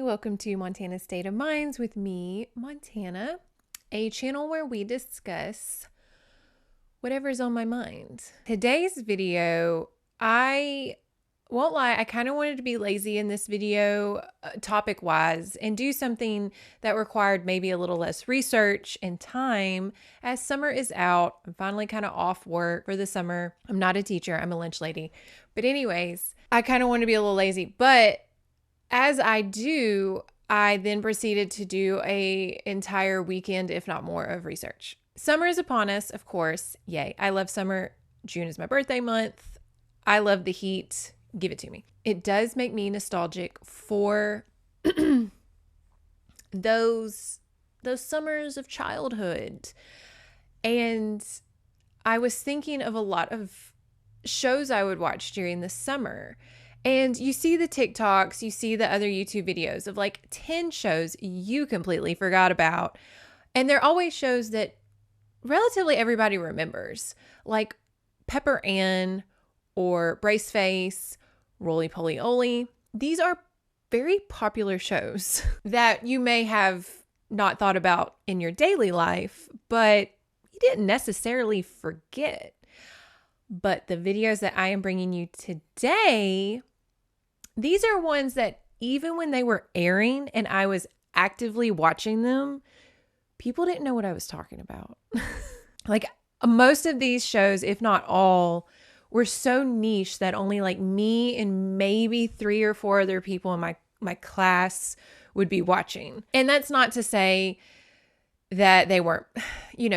welcome to Montana State of Minds with me, Montana, a channel where we discuss whatever's on my mind. Today's video, I won't lie, I kind of wanted to be lazy in this video topic-wise and do something that required maybe a little less research and time as summer is out. I'm finally kind of off work for the summer. I'm not a teacher, I'm a lunch lady. But anyways, I kind of want to be a little lazy, but as I do, I then proceeded to do an entire weekend, if not more, of research. Summer is upon us, of course. Yay. I love summer. June is my birthday month. I love the heat. Give it to me. It does make me nostalgic for those summers of childhood. And I was thinking of a lot of shows I would watch during the summer. And you see the TikToks, you see the other YouTube videos of like 10 shows you completely forgot about. And they're always shows that relatively everybody remembers, like Pepper Ann or Braceface, Roly Poly Oly. These are very popular shows that you may have not thought about in your daily life, but you didn't necessarily forget. But the videos that I am bringing you today, these are ones that even when they were airing and I was actively watching them, people didn't know what I was talking about. Like most of these shows, if not all, were so niche that only like me and maybe 3 or 4 other people in my class would be watching. And that's not to say that they weren't,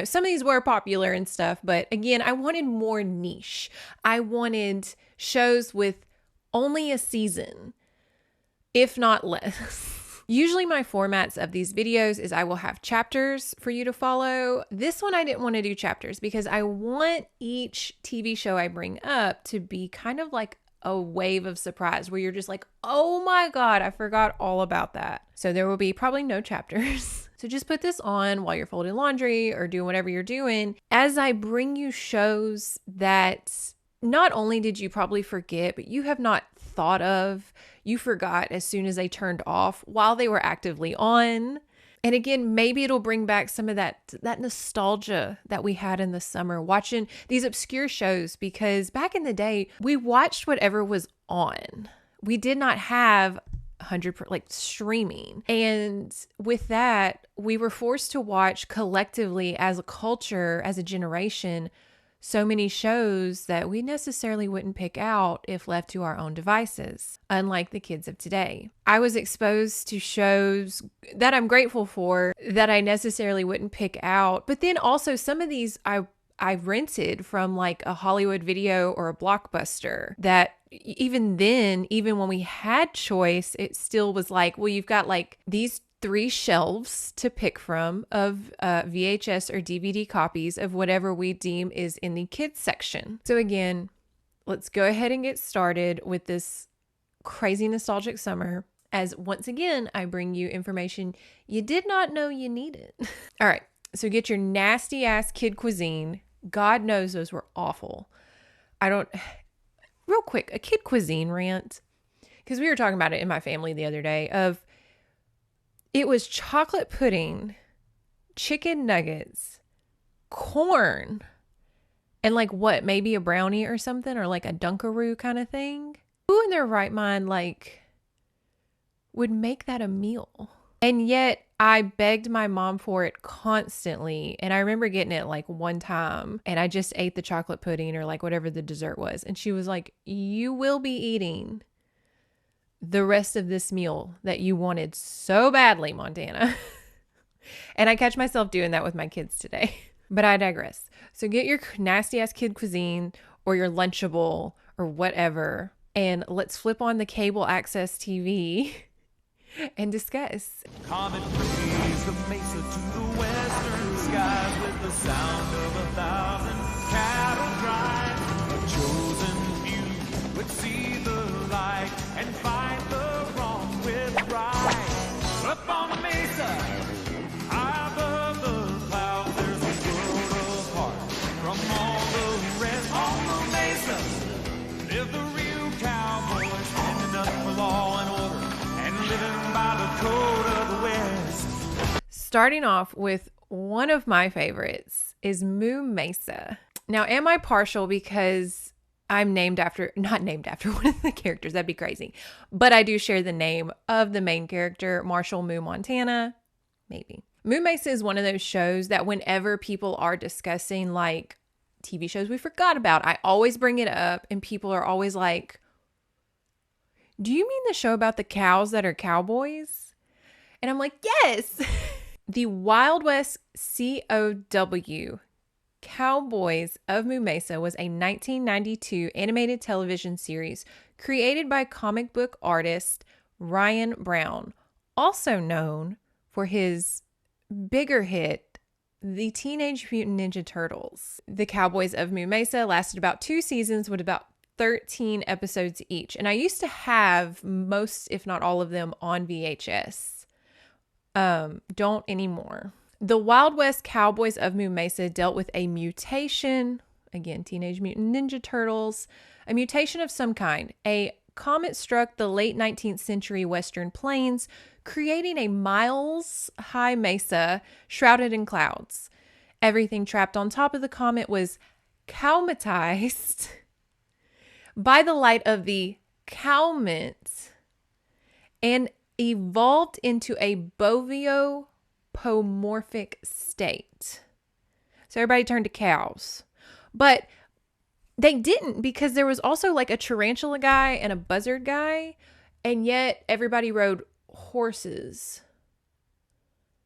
some of these were popular and stuff, but again, I wanted more niche. I wanted shows with only a season, if not less. Usually my formats of these videos is I will have chapters for you to follow. This one I didn't want to do chapters because I want each TV show I bring up to be kind of like a wave of surprise where you're just like, oh my God, I forgot all about that. So there will be probably no chapters. So just put this on while you're folding laundry or doing whatever you're doing as I bring you shows that not only did you probably forget, but you have not thought of, you forgot as soon as they turned off while they were actively on. And again, maybe it'll bring back some of that nostalgia that we had in the summer watching these obscure shows, because back in the day, we watched whatever was on. We did not have 100% like streaming. And with that, we were forced to watch collectively as a culture, as a generation, so many shows that we necessarily wouldn't pick out if left to our own devices, unlike the kids of today. I was exposed to shows that I'm grateful for that I necessarily wouldn't pick out, but then also some of these I rented from like a Hollywood Video or a Blockbuster that even then, even when we had choice, it still was like, well, you've got like these 3 shelves to pick from of VHS or DVD copies of whatever we deem is in the kids section. So again, let's go ahead and get started with this crazy nostalgic summer, as once again, I bring you information you did not know you needed. All right, so get your nasty ass kid cuisine. God knows those were awful. Real quick, a kid cuisine rant, because we were talking about it in my family the other day of, it was chocolate pudding, chicken nuggets, corn, and like what, maybe a brownie or something, or like a Dunkaroo kind of thing. Who in their right mind like would make that a meal? And yet I begged my mom for it constantly. And I remember getting it like one time and I just ate the chocolate pudding or like whatever the dessert was. And she was like, you will be eating the rest of this meal that you wanted so badly, Montana. And I catch myself doing that with my kids today, but I digress. So get your nasty ass kid cuisine or your Lunchable or whatever, and let's flip on the cable access TV and discuss. Comet breeze the mesa to the western skies with the sound of 1,000 cattle drive. A chosen few would see the light and fight the wrong with right. Up on the mesa, high above the clouds, there's a world apart from all the rest. On the mesa live the real cowboys, standing up for law and order and living by the code. Starting off with one of my favorites is Moo Mesa. Now, am I partial because I'm not named after one of the characters? That'd be crazy. But I do share the name of the main character, Marshall Moo Montana. Maybe. Moo Mesa is one of those shows that whenever people are discussing like TV shows we forgot about, I always bring it up and people are always like, do you mean the show about the cows that are cowboys? And I'm like, yes. The Wild West COW, Cowboys of Moo Mesa, was a 1992 animated television series created by comic book artist Ryan Brown, also known for his bigger hit, the Teenage Mutant Ninja Turtles. The Cowboys of Moo Mesa lasted about 2 seasons with about 13 episodes each. And I used to have most, if not all of them, on VHS. Don't anymore. The Wild West Cowboys of Moo Mesa dealt with a mutation, again, Teenage Mutant Ninja Turtles, a mutation of some kind. A comet struck the late 19th century Western Plains, creating a miles-high mesa shrouded in clouds. Everything trapped on top of the comet was cowmatized by the light of the cowmet and evolved into a boviopomorphic state. So everybody turned to cows. But they didn't, because there was also like a tarantula guy and a buzzard guy, and yet everybody rode horses.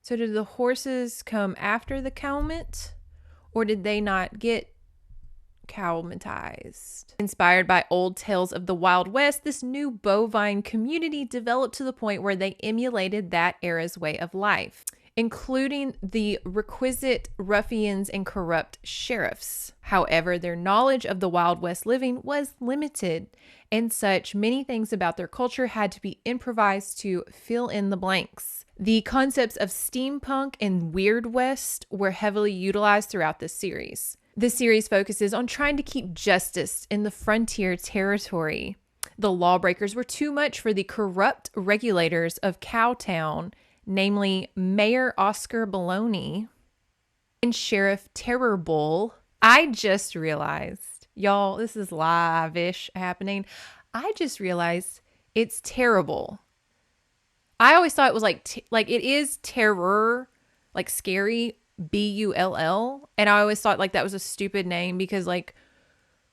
So did the horses come after the cowmet, or did they not get cowmatized? Inspired by old tales of the Wild West, this new bovine community developed to the point where they emulated that era's way of life, including the requisite ruffians and corrupt sheriffs. However, their knowledge of the Wild West living was limited, and such many things about their culture had to be improvised to fill in the blanks. The concepts of steampunk and Weird West were heavily utilized throughout this series. This series focuses on trying to keep justice in the frontier territory. The lawbreakers were too much for the corrupt regulators of Cowtown, namely Mayor Oscar Baloney and Sheriff Terror Bull. I just realized, y'all, this is live-ish happening. I just realized it's terrible. I always thought it was like it is terror, like scary, Bull. And I always thought like that was a stupid name because like,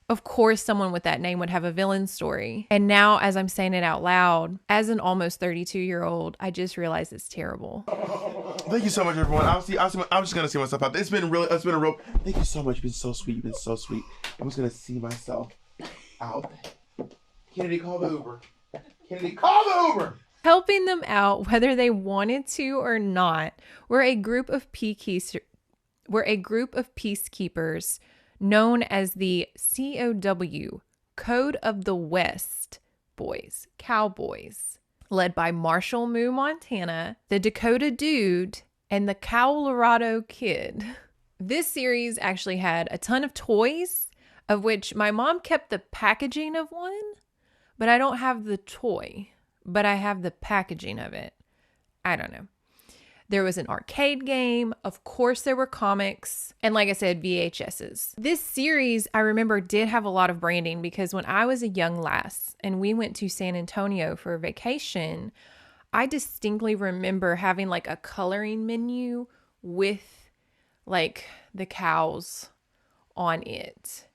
of course someone with that name would have a villain story. And now as I'm saying it out loud, as an almost 32-year-old, I just realized it's terrible. Thank you so much, everyone. I'm just going to see myself out there. It's been a real, thank you so much. You've been so sweet. You've been so sweet. I'm just going to see myself out there. Kennedy, call the Uber. Kennedy, call the Uber. Helping them out, whether they wanted to or not, were a group of peacekeepers known as the COW, Code of the West Boys, Cowboys, led by Marshall Moo Montana, the Dakota Dude, and the Colorado Kid. This series actually had a ton of toys, of which my mom kept the packaging of one, but I don't have the toy. But I have the packaging of it. I don't know. There was an arcade game. Of course, there were comics. And like I said, VHSs. This series, I remember, did have a lot of branding because when I was a young lass and we went to San Antonio for a vacation, I distinctly remember having like a coloring menu with like the cows on it.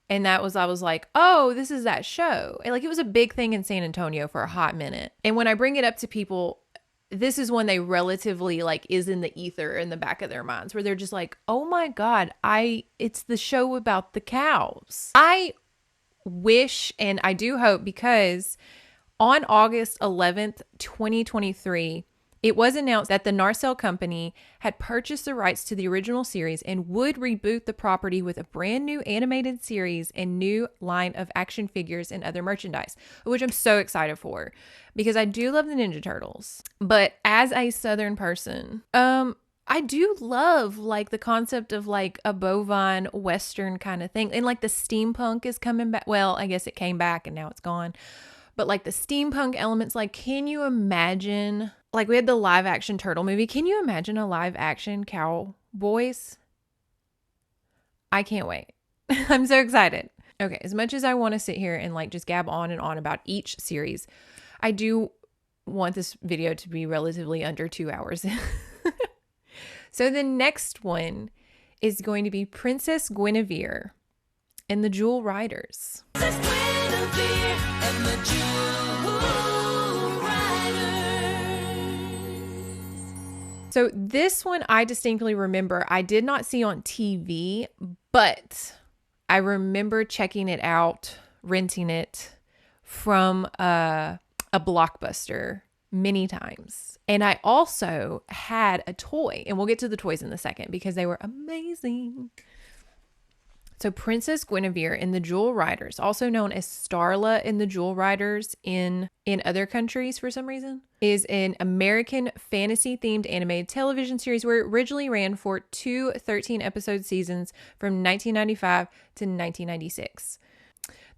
And I was like, oh, this is that show. And like, it was a big thing in San Antonio for a hot minute. And when I bring it up to people, this is when they relatively like is in the ether in the back of their minds where they're just like, oh my God, it's the show about the cows. I wish, and I do hope, because on August 11th, 2023, it was announced that the Narcell Company had purchased the rights to the original series and would reboot the property with a brand new animated series and new line of action figures and other merchandise, which I'm so excited for because I do love the Ninja Turtles. But as a Southern person, I do love like the concept of like a bovine Western kind of thing. And like the steampunk is coming back. Well, I guess it came back and now it's gone. But like the steampunk elements, like, can you imagine Like we had the live action turtle movie. Can you imagine a live action Cowboys? I can't wait. I'm so excited. Okay, as much as I want to sit here and like just gab on and on about each series, I do want this video to be relatively under 2 hours. So the next one is going to be Princess Guinevere and the Jewel Riders. Princess Guinevere and the Jewel Riders. So this one I distinctly remember I did not see on TV, but I remember checking it out, renting it from a Blockbuster many times. And I also had a toy, and we'll get to the toys in a second because they were amazing. So Princess Guinevere and the Jewel Riders, also known as Starla and the Jewel Riders in other countries for some reason, is an American fantasy-themed animated television series where it originally ran for 2 13-episode seasons from 1995 to 1996.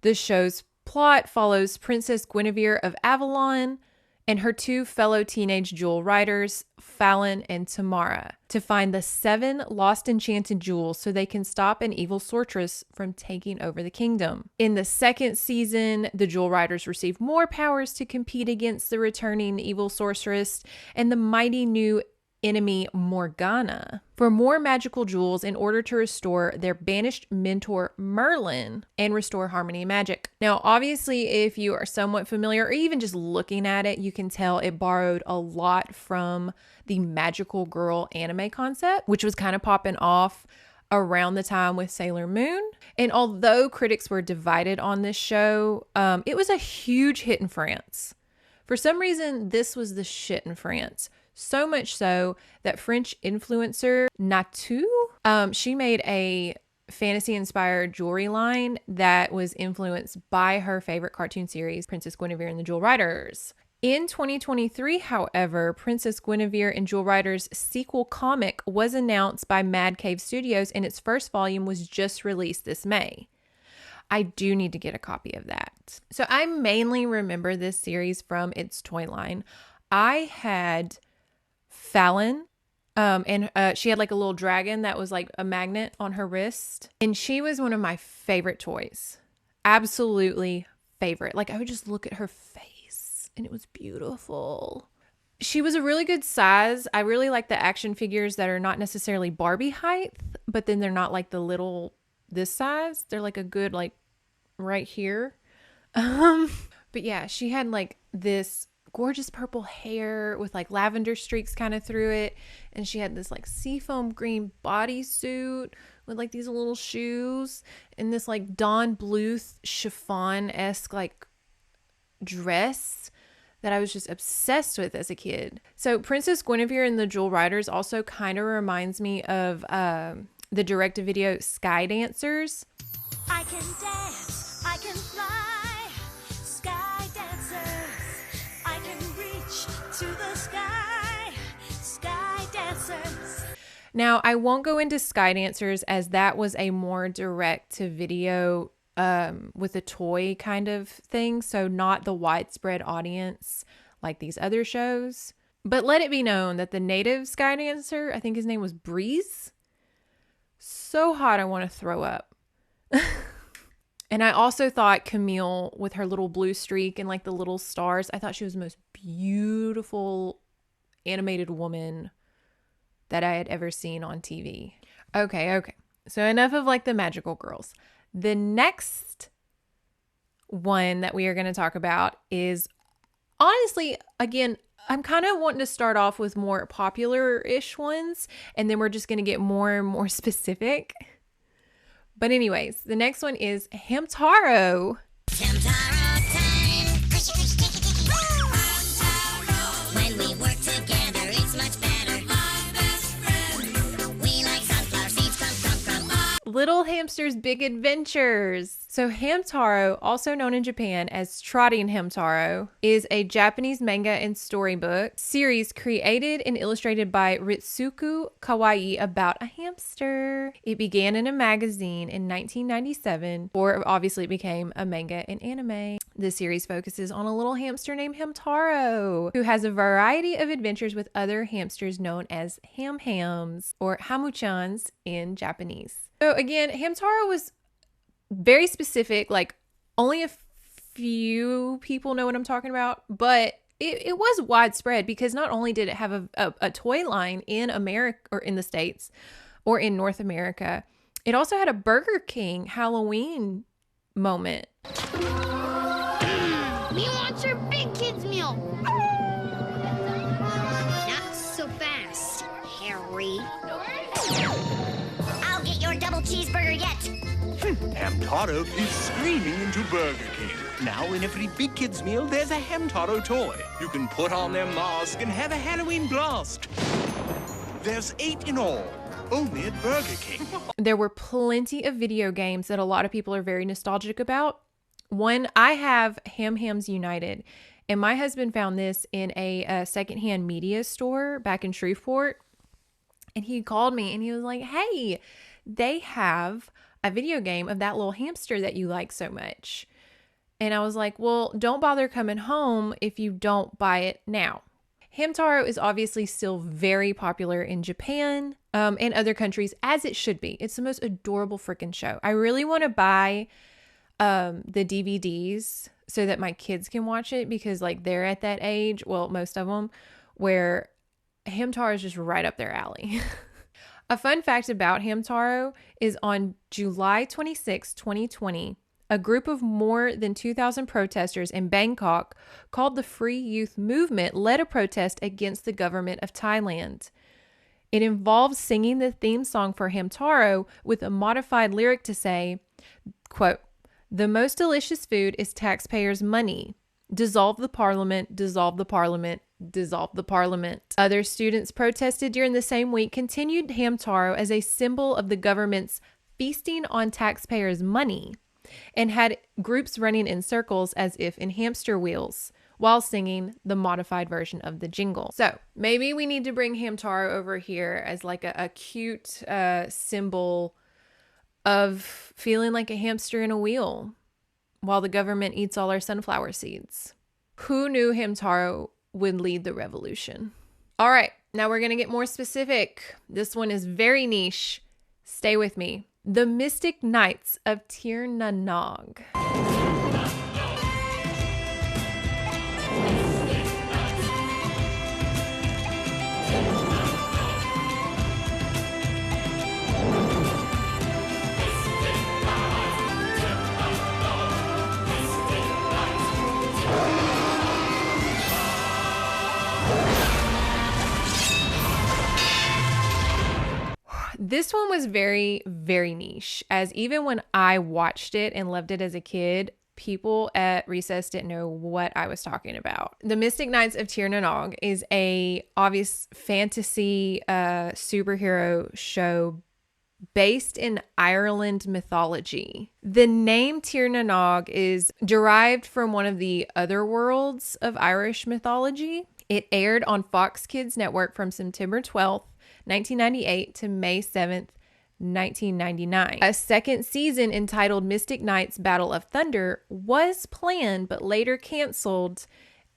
The show's plot follows Princess Guinevere of Avalon and her 2 fellow teenage jewel riders, Fallon and Tamara, to find the 7 lost enchanted jewels so they can stop an evil sorceress from taking over the kingdom. In the second season, the jewel riders receive more powers to compete against the returning evil sorceress and the mighty new enemy Morgana for more magical jewels in order to restore their banished mentor Merlin and restore harmony and magic. Now, obviously, if you are somewhat familiar or even just looking at it, you can tell it borrowed a lot from the magical girl anime concept, which was kind of popping off around the time with Sailor Moon. And although critics were divided on this show, it was a huge hit in France. For some reason, this was the shit in France. So much so that French influencer Natu, she made a fantasy-inspired jewelry line that was influenced by her favorite cartoon series, Princess Guinevere and the Jewel Riders. In 2023, however, Princess Guinevere and Jewel Riders sequel comic was announced by Mad Cave Studios, and its first volume was just released this May. I do need to get a copy of that. So I mainly remember this series from its toy line. I had Fallon, and she had like a little dragon that was like a magnet on her wrist, and she was one of my favorite toys. Absolutely favorite. Like I would just look at her face and it was beautiful. She was a really good size. I really like the action figures that are not necessarily Barbie height, but then they're not like the little this size. They're like a good like right here. But yeah, she had like this gorgeous purple hair with like lavender streaks kind of through it, and she had this like seafoam green bodysuit with like these little shoes and this like Dawn Bluth chiffon-esque like dress that I was just obsessed with as a kid. So Princess Guinevere and the Jewel Riders also kind of reminds me of the direct-to-video Sky Dancers. I can dance, I can fly, sky dancers. I can reach to the sky, sky dancers. Now, I won't go into Sky Dancers as that was a more direct-to-video with a toy kind of thing, so not the widespread audience like these other shows. But let it be known that the native Sky Dancer, I think his name was Breeze, so hot I want to throw up. And I also thought Camille with her little blue streak and like the little stars, I thought she was the most beautiful animated woman that I had ever seen on TV. Okay. So enough of like the magical girls. The next one that we are going to talk about is, honestly, again, I'm kind of wanting to start off with more popular-ish ones, and then we're just going to get more and more specific. But anyways, the next one is Hamtaro. Hamtaro time. When we work together, it's much better. My best friend. We like sunflower seeds, crumb, crumb, crumb. Little Hamster's Big Adventures. So Hamtaro, also known in Japan as Trotting Hamtaro, is a Japanese manga and storybook series created and illustrated by Ritsuko Kawaii about a hamster. It began in a magazine in 1997, or obviously it became a manga and anime. The series focuses on a little hamster named Hamtaro, who has a variety of adventures with other hamsters known as ham-hams, or hamuchans in Japanese. So again, Hamtaro was very specific, like only a few people know what I'm talking about, but it was widespread because not only did it have a toy line in America or in the States or in North America, it also had a Burger King Halloween moment. Me wants your big kids meal. Not so fast, Harry. I'll get your double cheeseburger yet. Hamtaro is screaming into Burger King. Now in every big kid's meal, there's a Hamtaro toy. You can put on their mask and have a Halloween blast. There's 8 in all, only at Burger King. There were plenty of video games that a lot of people are very nostalgic about. One, I have Ham Hams United, and my husband found this in a secondhand media store back in Shreveport. And he called me and he was like, hey, they have a video game of that little hamster that you like so much. And I was like, well, don't bother coming home if you don't buy it now. Hamtaro is obviously still very popular in Japan and other countries, as it should be. It's the most adorable freaking show. I really want to buy the DVDs so that my kids can watch it, because like they're at that age, well, most of them, where Hamtaro is just right up their alley. A fun fact about Hamtaro is on July 26, 2020, a group of more than 2,000 protesters in Bangkok called the Free Youth Movement led a protest against the government of Thailand. It involved singing the theme song for Hamtaro with a modified lyric to say, quote, "The most delicious food is taxpayers' money. Dissolve the parliament, dissolve the parliament, dissolve the parliament." Other students protested during the same week continued Hamtaro as a symbol of the government's feasting on taxpayers' money, and had groups running in circles as if in hamster wheels while singing the modified version of the jingle. So maybe we need to bring Hamtaro over here as like a cute symbol of feeling like a hamster in a wheel while the government eats all our sunflower seeds. Who knew Hamtaro would lead the revolution? All right, now we're going to get more specific. This one is very niche. Stay with me. The Mystic Knights of Tir Na Nog. This one was very, very niche, as even when I watched it and loved it as a kid, people at recess didn't know what I was talking about. The Mystic Knights of Tir Na Nog is a obvious fantasy superhero show based in Ireland mythology. The name Tir Na Nog is derived from one of the other worlds of Irish mythology. It aired on Fox Kids Network from September 12th, 1998 to May 7th, 1999. A second season entitled Mystic Knights Battle of Thunder was planned but later canceled,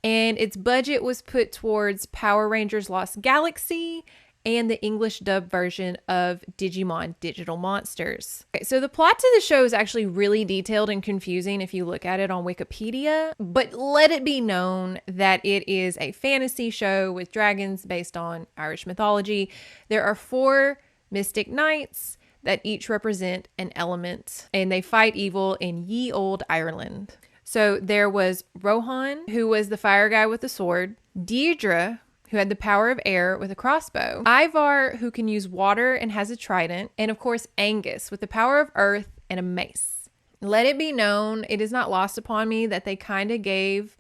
and its budget was put towards Power Rangers Lost Galaxy and the English dub version of Digimon Digital Monsters. Okay, so the plot to the show is actually really detailed and confusing if you look at it on Wikipedia, but let it be known that it is a fantasy show with dragons based on Irish mythology. There are 4 Mystic Knights that each represent an element, and they fight evil in ye olde Ireland. So there was Rohan, who was the fire guy with the sword, Deirdre, who had the power of air with a crossbow, Ivar, who can use water and has a trident, and of course Angus with the power of earth and a mace. Let it be known, it is not lost upon me that they kind of gave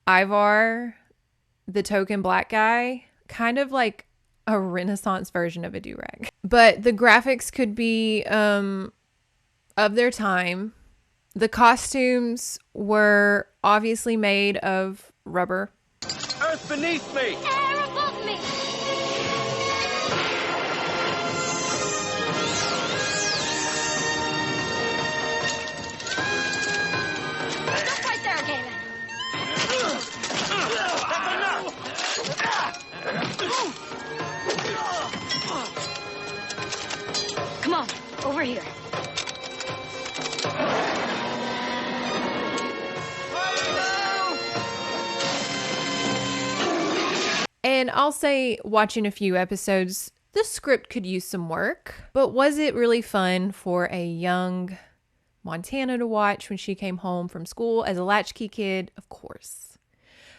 Ivar, the token black guy, kind of like a Renaissance version of a do-rag. But the graphics could be of their time. The costumes were obviously made of rubber. Earth beneath me! Air above me! Stop right there, Galen. Come on, over here. And I'll say, watching a few episodes, the script could use some work. But was it really fun for a young Montana to watch when she came home from school as a latchkey kid? Of course.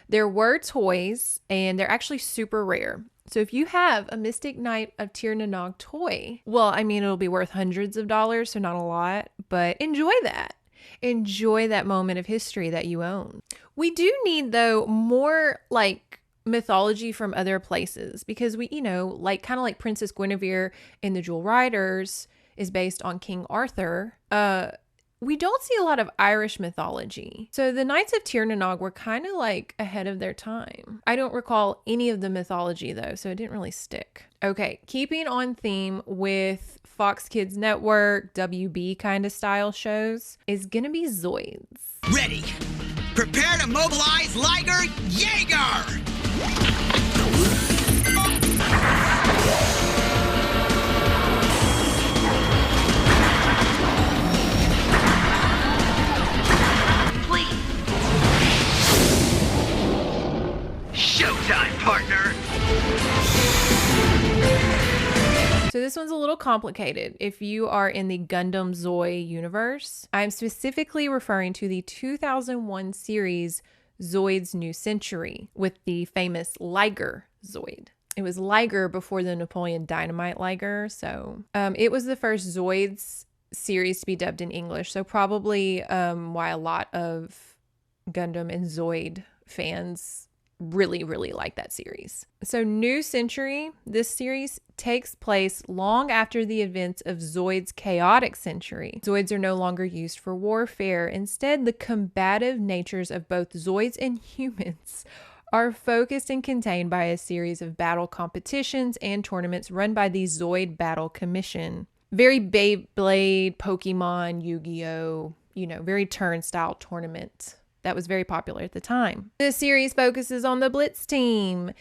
There were toys, and they're actually super rare. So if you have a Mystic Knight of Tir na Nog toy, well, I mean, it'll be worth hundreds of dollars, so not a lot, but enjoy that. Enjoy that moment of history that you own. We do need, though, more like mythology from other places, because we, like kind of like Princess Guinevere in the Jewel Riders is based on King Arthur. We don't see a lot of Irish mythology. So the Knights of Tir na Nog were kind of like ahead of their time. I don't recall any of the mythology though, so it didn't really stick. Okay, keeping on theme with Fox Kids Network, WB kind of style shows is gonna be Zoids. Ready. Prepare to mobilize Liger Jaeger! Showtime, partner! So this one's a little complicated. If you are in the Gundam Zoid universe, I'm specifically referring to the 2001 series Zoid's New Century with the famous Liger Zoid. It was Liger before the Napoleon Dynamite Liger. So it was the first Zoids series to be dubbed in English. So probably why a lot of Gundam and Zoid fans really, really like that series. So New Century, this series takes place long after the events of Zoid's chaotic century. Zoids are no longer used for warfare. Instead, the combative natures of both Zoids and humans are focused and contained by a series of battle competitions and tournaments run by the Zoid Battle Commission. Very Beyblade, Pokemon, Yu-Gi-Oh, very turn-style tournament. That was very popular at the time. The series focuses on the Blitz team,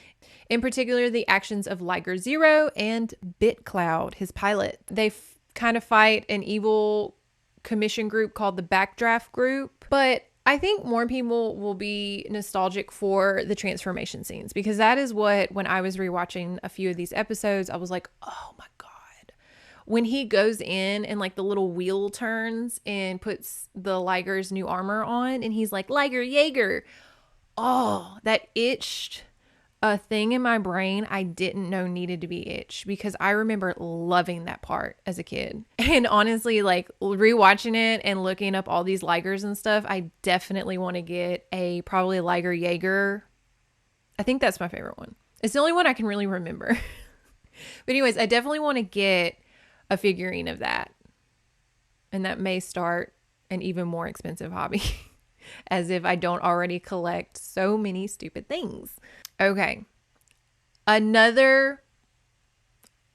in particular the actions of Liger Zero and BitCloud, his pilot. They kind of fight an evil commission group called the Backdraft Group, but I think more people will be nostalgic for the transformation scenes, because that is what, when I was rewatching a few of these episodes, I was like, oh my God. When he goes in and like the little wheel turns and puts the Liger's new armor on and he's like, Liger Jaeger. Oh, that itched a thing in my brain I didn't know needed to be itched, because I remember loving that part as a kid. And honestly, like rewatching it and looking up all these Ligers and stuff, I definitely want to get probably Liger Jaeger. I think that's my favorite one. It's the only one I can really remember. But anyways, I definitely want to get a figurine of that. And that may start an even more expensive hobby, as if I don't already collect so many stupid things. Okay. Another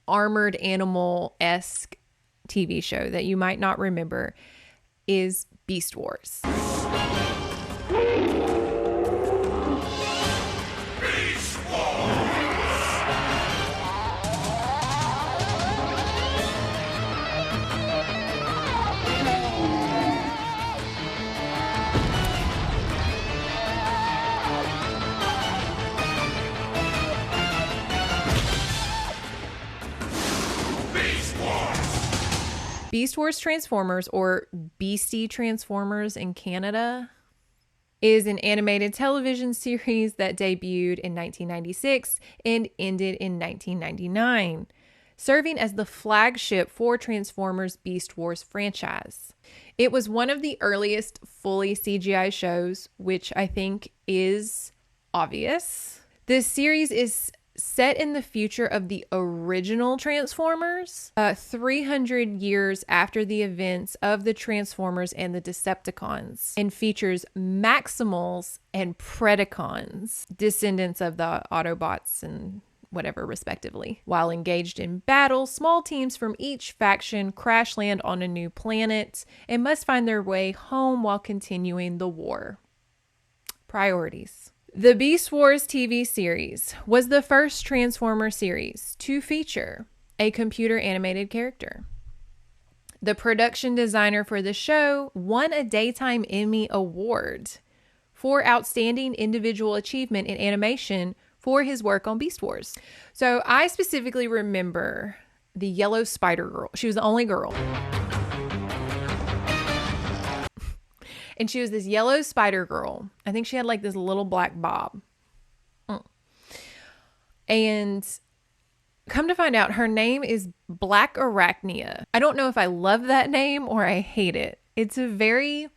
armored animal-esque TV show that you might not remember is Beast Wars. Beast Wars Transformers, or Beastie Transformers in Canada, is an animated television series that debuted in 1996 and ended in 1999, serving as the flagship for Transformers Beast Wars franchise. It was one of the earliest fully CGI shows, which I think is obvious. This series is set in the future of the original Transformers, 300 years after the events of the Transformers and the Decepticons, and features Maximals and Predacons, descendants of the Autobots and whatever respectively. While engaged in battle, small teams from each faction crash land on a new planet and must find their way home while continuing the war. Priorities. The Beast Wars TV series was the first Transformer series to feature a computer animated character. The production designer for the show won a Daytime Emmy Award for outstanding individual achievement in animation for his work on Beast Wars. So I specifically remember the yellow spider girl. She was the only girl. And she was this yellow spider girl. I think she had like this little black bob. And come to find out, her name is Black Arachnia. I don't know if I love that name or I hate it. It's a very...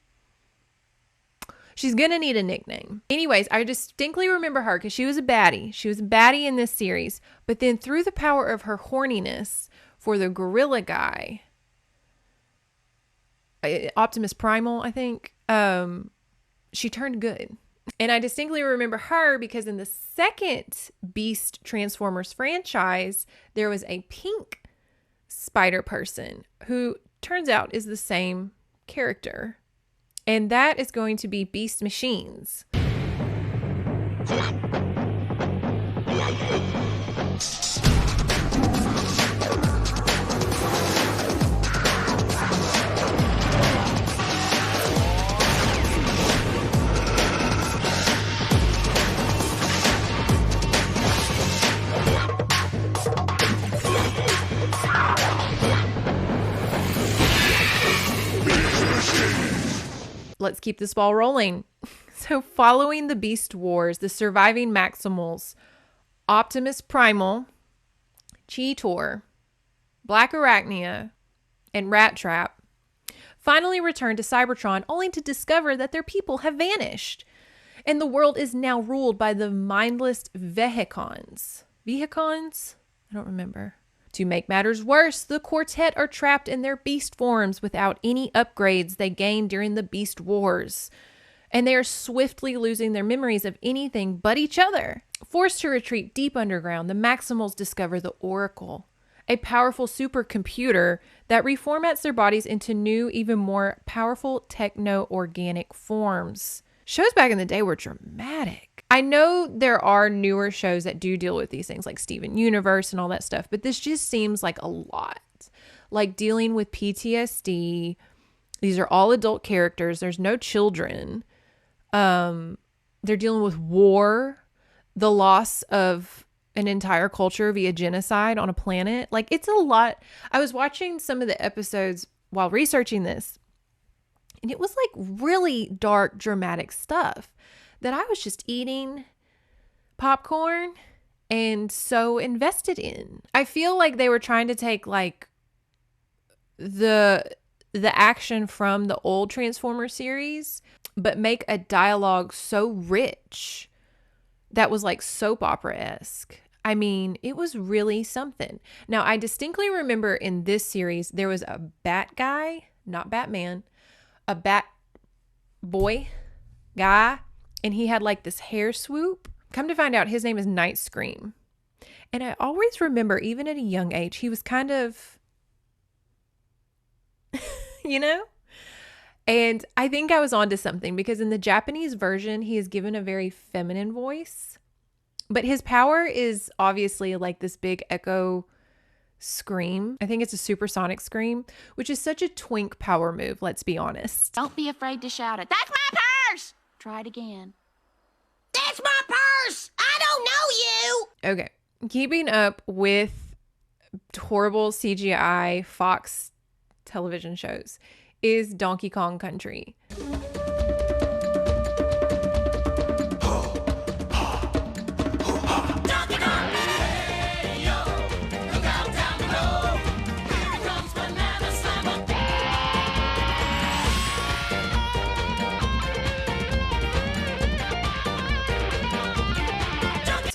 She's going to need a nickname. Anyways, I distinctly remember her because she was a baddie. She was a baddie in this series. But then through the power of her horniness for the gorilla guy, Optimus Primal, I think, she turned good. And I distinctly remember her because in the second Beast Transformers franchise, there was a pink spider person who turns out is the same character. And that is going to be Beast Machines. Let's keep this ball rolling. So following the Beast Wars, the surviving Maximals, Optimus Primal, Cheetor, Black Arachnia, and Rat Trap finally return to Cybertron only to discover that their people have vanished. And the world is now ruled by the mindless Vehicons. Vehicons? I don't remember. To make matters worse, the quartet are trapped in their beast forms without any upgrades they gained during the Beast Wars. And they are swiftly losing their memories of anything but each other. Forced to retreat deep underground, the Maximals discover the Oracle, a powerful supercomputer that reformats their bodies into new, even more powerful techno-organic forms. Shows back in the day were dramatic. I know there are newer shows that do deal with these things like Steven Universe and all that stuff, but this just seems like a lot. Like dealing with PTSD. These are all adult characters. There's no children. They're dealing with war, the loss of an entire culture via genocide on a planet. Like it's a lot. I was watching some of the episodes while researching this, and it was like really dark, dramatic stuff that I was just eating popcorn and so invested in. I feel like they were trying to take like the action from the old Transformer series, but make a dialogue so rich that was like soap opera-esque. I mean, it was really something. Now, I distinctly remember in this series, there was a bat guy, not Batman, a bat boy guy, and he had like this hair swoop. Come to find out, his name is Night Scream. And I always remember, even at a young age, he was kind of, you know? And I think I was onto something because in the Japanese version, he is given a very feminine voice. But his power is obviously like this big echo scream. I think it's a supersonic scream, which is such a twink power move, let's be honest. Don't be afraid to shout it. That's my purse! Try it again. That's my purse! I don't know you! Okay. Keeping up with horrible CGI Fox television shows is Donkey Kong Country.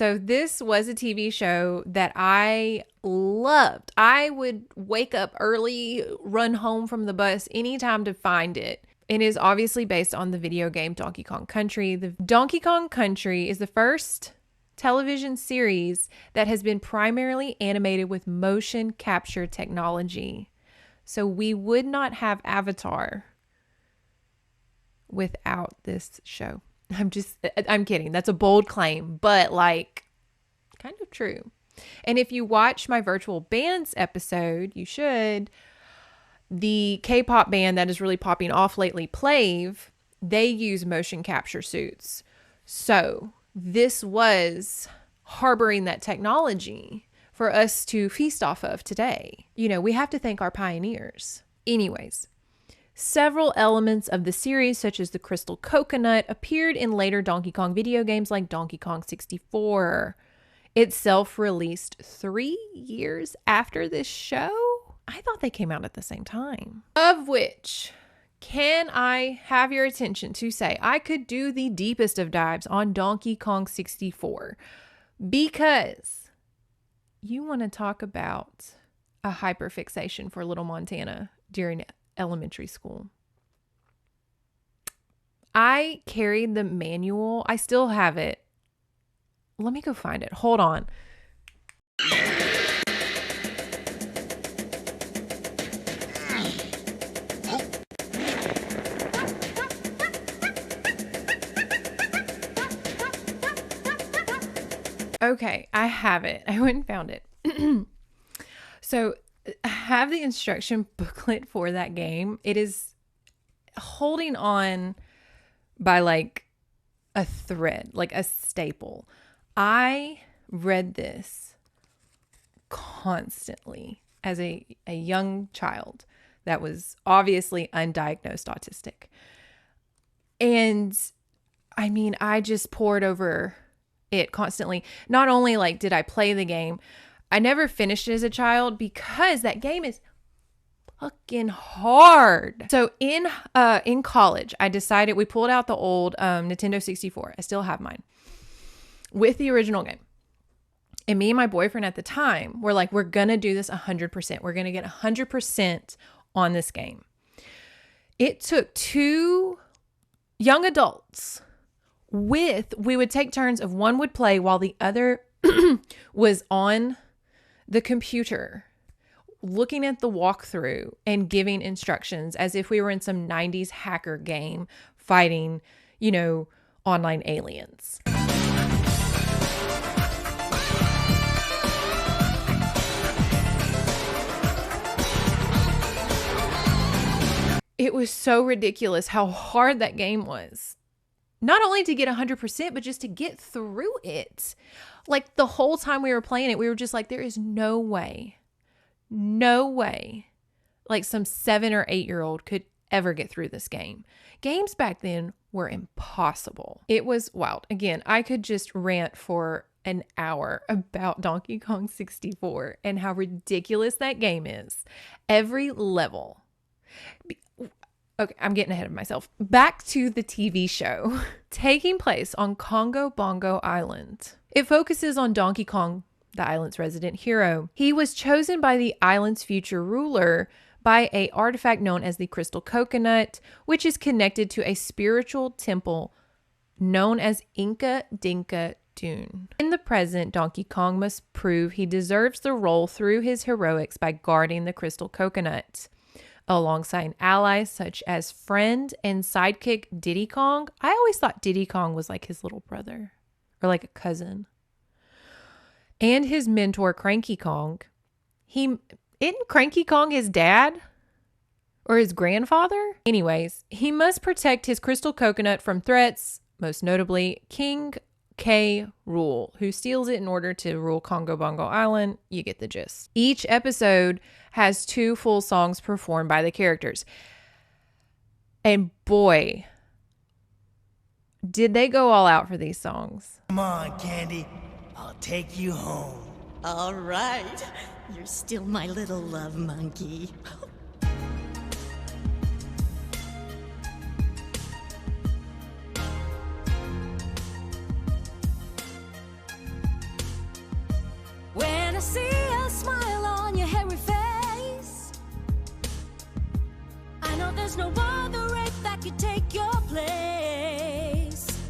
So this was a TV show that I loved. I would wake up early, run home from the bus anytime to find it. It is obviously based on the video game Donkey Kong Country. The Donkey Kong Country is the first television series that has been primarily animated with motion capture technology. So we would not have Avatar without this show. I'm kidding. That's a bold claim, but like kind of true. And if you watch my virtual bands episode, you should. The K-pop band that is really popping off lately, Plave, they use motion capture suits. So this was harboring that technology for us to feast off of today. You know, we have to thank our pioneers. Anyways, several elements of the series, such as the crystal coconut, appeared in later Donkey Kong video games like Donkey Kong 64. Itself released 3 years after this show. I thought they came out at the same time. Of which, can I have your attention to say I could do the deepest of dives on Donkey Kong 64 because you want to talk about a hyperfixation for little Montana during elementary school. I carried the manual. I still have it. Let me go find it. Hold on. Okay, I have it. I went and found it. So I have the instruction booklet for that game. It is holding on by like a thread, like a staple. I read this constantly as a young child that was obviously undiagnosed autistic. And I mean, I just poured over it constantly. Not only like did I play the game, I never finished it as a child because that game is fucking hard. So in college, I decided, we pulled out the old Nintendo 64. I still have mine with the original game. And me and my boyfriend at the time were like, we're going to do this 100%. We're going to get 100% on this game. It took 2 young adults we would take turns of one would play while the other was on the computer looking at the walkthrough and giving instructions as if we were in some 90s hacker game fighting, you know, online aliens. It was so ridiculous how hard that game was. Not only to get 100%, but just to get through it. Like the whole time we were playing it, we were just like, there is no way, like some 7 or 8-year-old could ever get through this game. Games back then were impossible. It was wild. Again, I could just rant for an hour about Donkey Kong 64 and how ridiculous that game is. Every level. Okay, I'm getting ahead of myself. Back to the TV show. Taking place on Congo Bongo Island. It focuses on Donkey Kong, the island's resident hero. He was chosen by the island's future ruler by an artifact known as the Crystal Coconut, which is connected to a spiritual temple known as Inca Dinka Dune. In the present, Donkey Kong must prove he deserves the role through his heroics by guarding the Crystal Coconut. Alongside allies such as friend and sidekick Diddy Kong. I always thought Diddy Kong was like his little brother or like a cousin. And his mentor Cranky Kong. Isn't Cranky Kong his dad or his grandfather? Anyways, he must protect his Crystal Coconut from threats, most notably King K. Rool, who steals it in order to rule Congo Bongo Island. You get the gist. Each episode has 2 full songs performed by the characters. And boy, did they go all out for these songs. Come on, Candy. I'll take you home. All right. You're still my little love monkey. When I see a smile on your hairy face, I know there's no other ape that could take your place.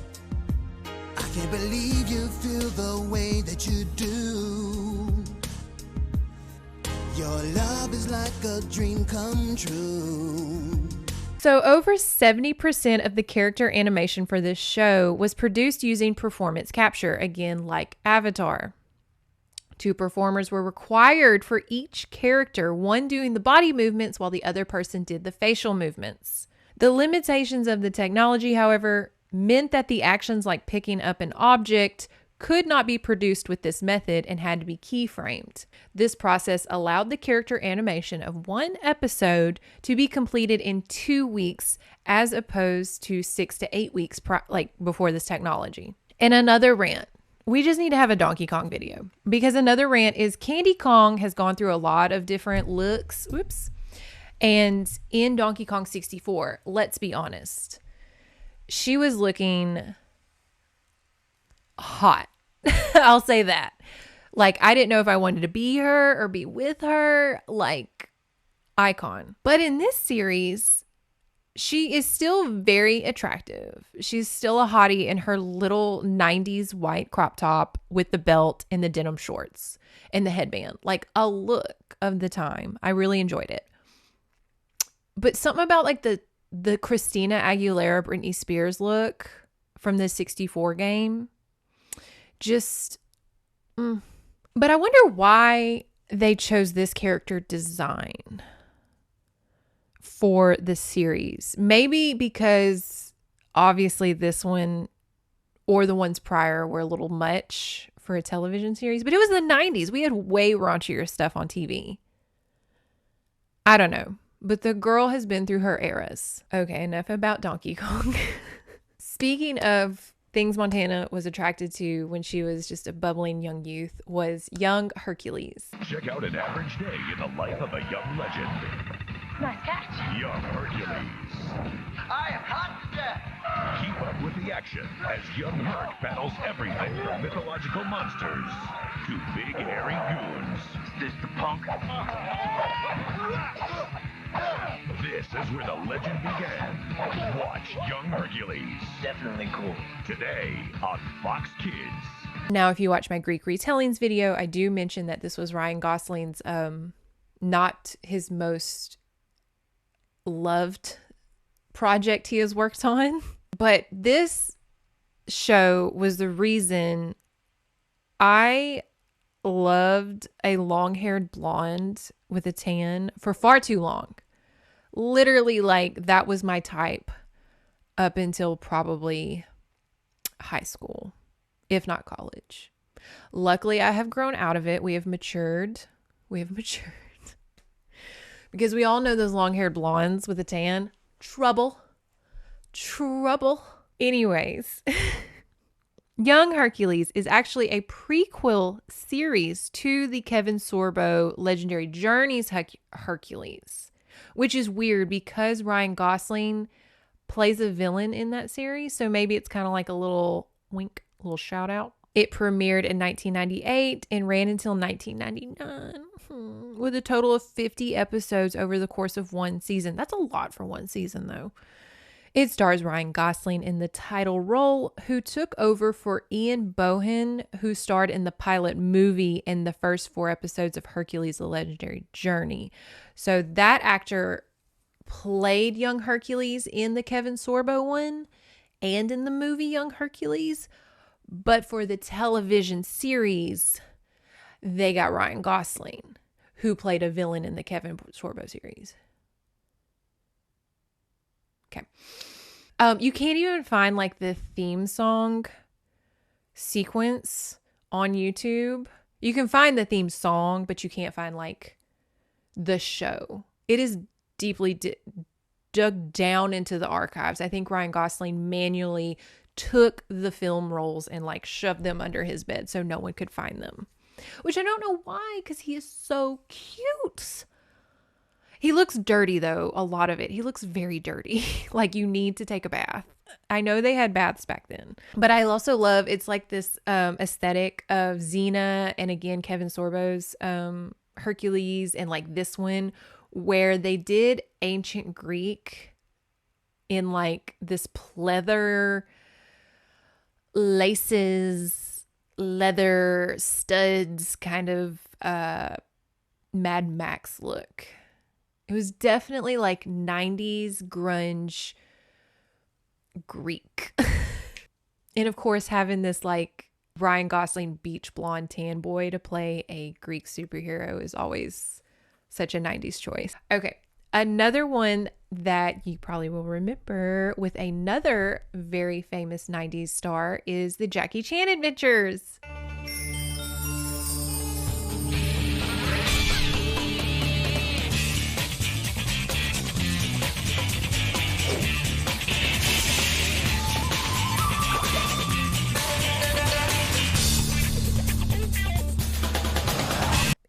I can't believe you feel the way that you do. Your love is like a dream come true. So over 70% of the character animation for this show was produced using performance capture, again, like Avatar. 2 performers were required for each character, one doing the body movements while the other person did the facial movements. The limitations of the technology, however, meant that the actions like picking up an object could not be produced with this method and had to be keyframed. This process allowed the character animation of one episode to be completed in 2 weeks as opposed to 6 to 8 weeks before this technology. And another rant. We just need to have a Donkey Kong video, because another rant is Candy Kong has gone through a lot of different looks. Whoops. And in Donkey Kong 64, let's be honest, she was looking hot. I'll say that. Like, I didn't know if I wanted to be her or be with her. Like, icon. But in this series, she is still very attractive. She's still a hottie in her little 90s white crop top with the belt and the denim shorts and the headband. Like, a look of the time. I really enjoyed it. But something about like the Christina Aguilera, Britney Spears look from the 64 game, just, But I wonder why they chose this character design for the series. Maybe because obviously this one or the ones prior were a little much for a television series, but it was the 90s. We had way raunchier stuff on TV. I don't know, but the girl has been through her eras. Okay, enough about Donkey Kong. Speaking of things Montana was attracted to when she was just a bubbling young youth, was young Hercules. Check out an average day in the life of a young legend. Nice catch. Young Hercules. I am hot to death. Keep up with the action as young Herc battles everything from mythological monsters to big hairy goons. Is this the punk? This is where the legend began. Watch Young Hercules. Definitely cool. Today on Fox Kids. Now, if you watch my Greek retellings video, I do mention that this was Ryan Gosling's not his most loved project he has worked on. But this show was the reason I loved a long-haired blonde with a tan for far too long. Literally, like, that was my type up until probably high school, if not college. Luckily, I have grown out of it. We have matured. Because we all know those long-haired blondes with a tan. Trouble. Anyways, Young Hercules is actually a prequel series to the Kevin Sorbo Legendary Journeys Hercules, which is weird because Ryan Gosling plays a villain in that series. So maybe it's kind of like a little wink, a little shout out. It premiered in 1998 and ran until 1999 with a total of 50 episodes over the course of one season. That's a lot for one season, though. It stars Ryan Gosling in the title role, who took over for Ian Bohen, who starred in the pilot movie in the first 4 episodes of Hercules: The Legendary Journey. So that actor played young Hercules in the Kevin Sorbo one and in the movie Young Hercules. But for the television series, they got Ryan Gosling, who played a villain in the Kevin Sorbo series. Okay. You can't even find like the theme song sequence on YouTube. You can find the theme song, but you can't find like the show. It is deeply dug down into the archives. I think Ryan Gosling manually took the film rolls and like shoved them under his bed so no one could find them. Which I don't know why, because he is so cute. He looks dirty, though, a lot of it. He looks very dirty. Like, you need to take a bath. I know they had baths back then, but I also love, it's like this aesthetic of Xena and again Kevin Sorbo's Hercules, and like this one where they did ancient Greek in like this pleather laces, leather studs kind of Mad Max look. It was definitely like 90s grunge Greek. And of course, having this like Ryan Gosling beach blonde tan boy to play a Greek superhero is always such a 90s choice. Okay, another one that you probably will remember with another very famous 90s star is the Jackie Chan Adventures.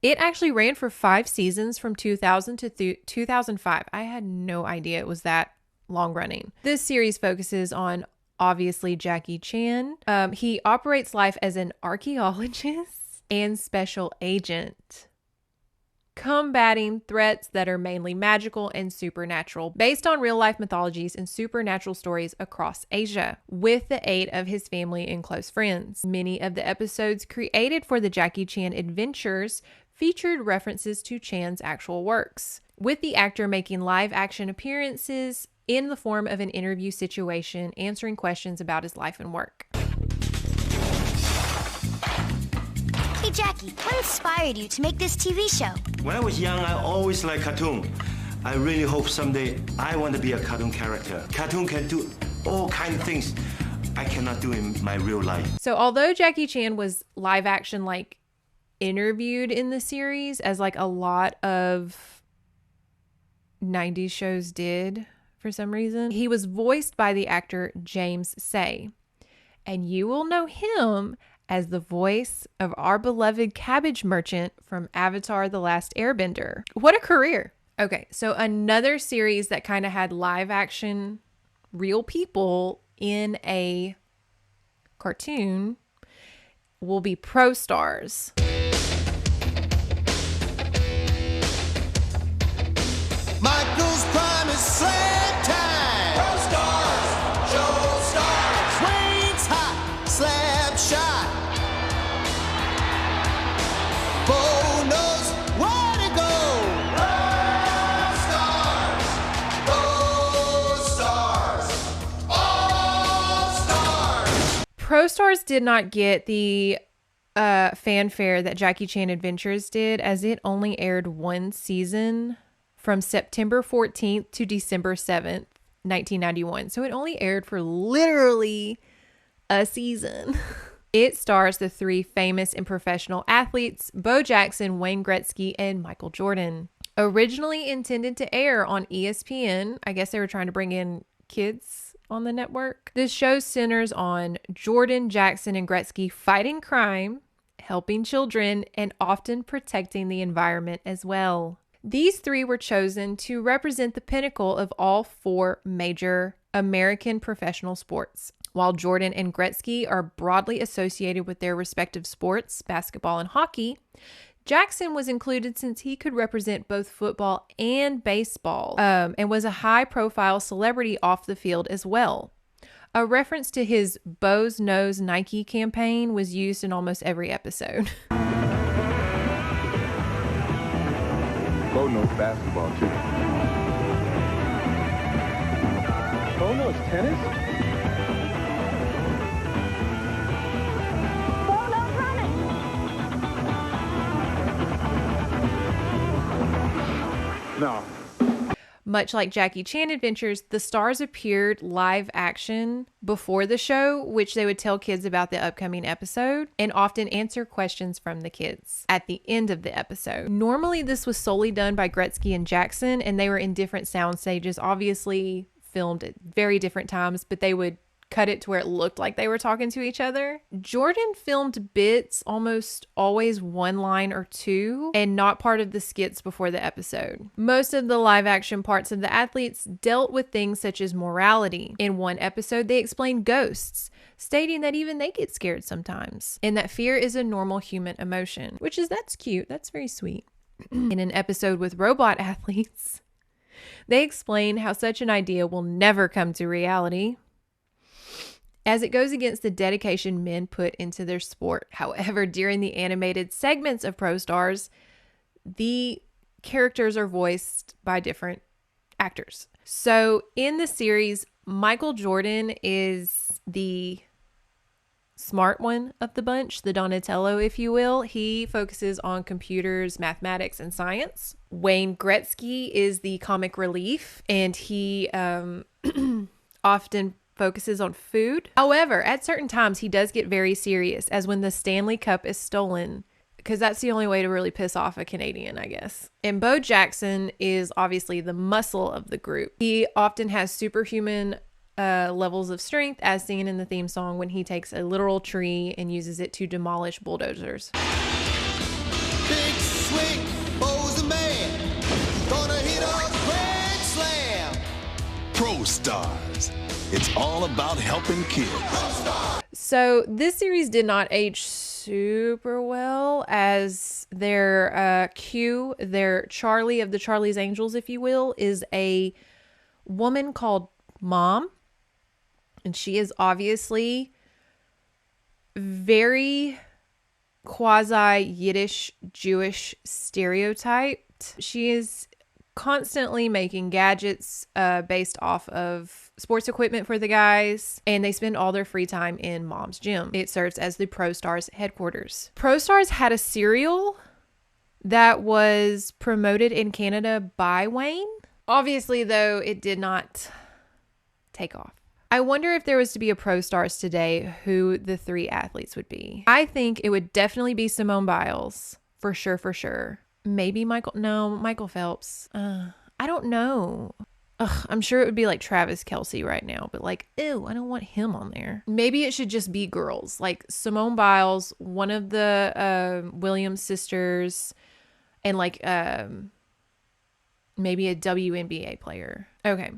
It actually ran for 5 seasons from 2000 to 2005. I had no idea it was that long running. This series focuses on, obviously, Jackie Chan. He operates life as an archaeologist and special agent, combating threats that are mainly magical and supernatural, based on real-life mythologies and supernatural stories across Asia, with the aid of his family and close friends. Many of the episodes created for the Jackie Chan Adventures featured references to Chan's actual works, with the actor making live-action appearances in the form of an interview situation, answering questions about his life and work. Hey Jackie, what inspired you to make this TV show? When I was young, I always liked cartoon. I really hope someday I want to be a cartoon character. Cartoon can do all kinds of things I cannot do in my real life. So although Jackie Chan was live action, like interviewed in the series, as like a lot of 90s shows did for some reason, he was voiced by the actor James Say. And you will know him as the voice of our beloved Cabbage Merchant from Avatar: The Last Airbender. What a career. Okay, so another series that kind of had live action real people in a cartoon will be Pro Stars. Michael's prime is slam time. Pro Stars, show stars. Wayne's hot, slap shot. Bo knows where to go. Pro Stars, all stars. Pro Stars did not get the fanfare that Jackie Chan Adventures did, as it only aired one season from September 14th to December 7th, 1991. So it only aired for literally a season. It stars the 3 famous and professional athletes, Bo Jackson, Wayne Gretzky, and Michael Jordan. Originally intended to air on ESPN, I guess they were trying to bring in kids on the network. This show centers on Jordan, Jackson, and Gretzky fighting crime, helping children, and often protecting the environment as well. These 3 were chosen to represent the pinnacle of all 4 major American professional sports. While Jordan and Gretzky are broadly associated with their respective sports, basketball and hockey, Jackson was included since he could represent both football and baseball, and was a high-profile celebrity off the field as well. A reference to his Bo's Nose Nike campaign was used in almost every episode. Bo knows basketball too. Bo knows tennis? Bo knows running. No. Much like Jackie Chan Adventures, the stars appeared live action before the show, which they would tell kids about the upcoming episode and often answer questions from the kids at the end of the episode. Normally, this was solely done by Gretzky and Jackson, and they were in different sound stages, obviously filmed at very different times, but they would cut it to where it looked like they were talking to each other. Jordan filmed bits, almost always one line or two, and not part of the skits before the episode. Most of the live action parts of the athletes dealt with things such as morality. In one episode, they explained ghosts, stating that even they get scared sometimes, and that fear is a normal human emotion, that's cute. That's very sweet. In an episode with robot athletes, they explain how such an idea will never come to reality, as it goes against the dedication men put into their sport. However, during the animated segments of Pro Stars, the characters are voiced by different actors. So in the series, Michael Jordan is the smart one of the bunch, the Donatello, if you will. He focuses on computers, mathematics, and science. Wayne Gretzky is the comic relief, and he often focuses on food. However, at certain times, he does get very serious, as when the Stanley Cup is stolen, because that's the only way to really piss off a Canadian, I guess. And Bo Jackson is obviously the muscle of the group. He often has superhuman levels of strength, as seen in the theme song when he takes a literal tree and uses it to demolish bulldozers. Big swing, Bo's the man. Gonna hit a grand slam. Pro Stars. It's all about helping kids. So this series did not age super well, as their Q, their Charlie of the Charlie's Angels, if you will, is a woman called Mom. And she is obviously very quasi-Yiddish Jewish stereotyped. She is constantly making gadgets based off of sports equipment for the guys, and they spend all their free time in Mom's gym. It serves as the Pro Stars headquarters. Pro Stars had a cereal that was promoted in Canada by Wayne. Obviously, though, it did not take off. I wonder if there was to be a Pro Stars today, who the three athletes would be. I think it would definitely be Simone Biles. For sure. Maybe Michael Phelps. I don't know. I'm sure it would be like Travis Kelce right now, but like, ew, I don't want him on there. Maybe it should just be girls, like Simone Biles, one of the Williams sisters, and like maybe a WNBA player. Okay.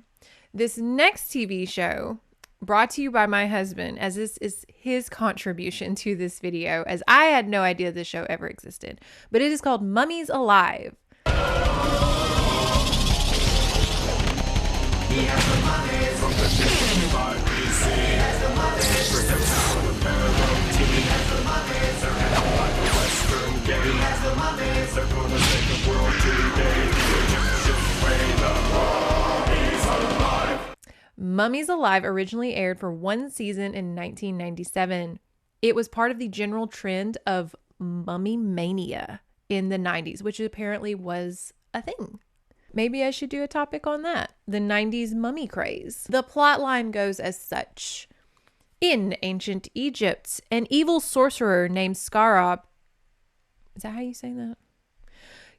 This next TV show, brought to you by my husband, as this is his contribution to this video, as I had no idea this show ever existed, but it is called Mummies Alive. Mummies Alive originally aired for one season in 1997. It was part of the general trend of mummy mania in the 90s, which apparently was a thing. Maybe I should do a topic on that. The 90s mummy craze. The plot line goes as such. In ancient Egypt, an evil sorcerer named Scarab, is that how you say that?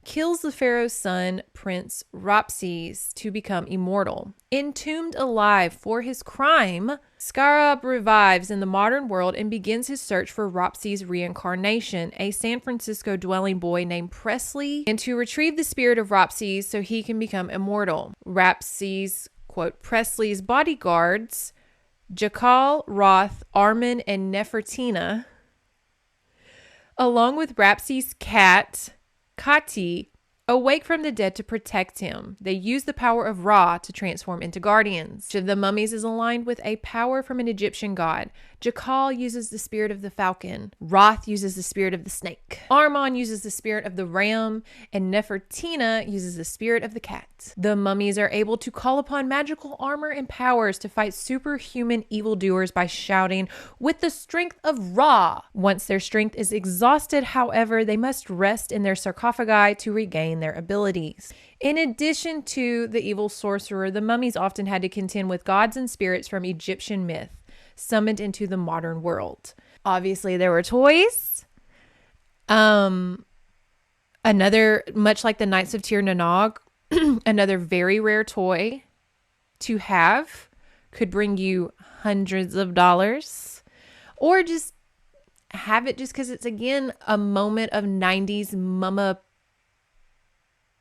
Kills the pharaoh's son, Prince Rapses, to become immortal. Entombed alive for his crime, Scarab revives in the modern world and begins his search for Rapses' reincarnation, a San Francisco dwelling boy named Presley, and to retrieve the spirit of Rapses so he can become immortal. Rapses, quote, Presley's bodyguards, Jakal, Roth, Armin, and Nefertina, along with Rapses' cat, Kati, awake from the dead to protect him. They use the power of Ra to transform into guardians. Each of the mummies is aligned with a power from an Egyptian god. Jakal uses the spirit of the falcon. Roth uses the spirit of the snake. Armon uses the spirit of the ram. And Nefertina uses the spirit of the cat. The mummies are able to call upon magical armor and powers to fight superhuman evildoers by shouting, "With the strength of Ra!" Once their strength is exhausted, however, they must rest in their sarcophagi to regain their abilities. In addition to the evil sorcerer, the mummies often had to contend with gods and spirits from Egyptian myth, summoned into the modern world. Obviously, there were toys. Another, much like the Knights of Tir Nanog, another very rare toy to have could bring you hundreds of dollars, or just have it just because it's, again, a moment of 90s mama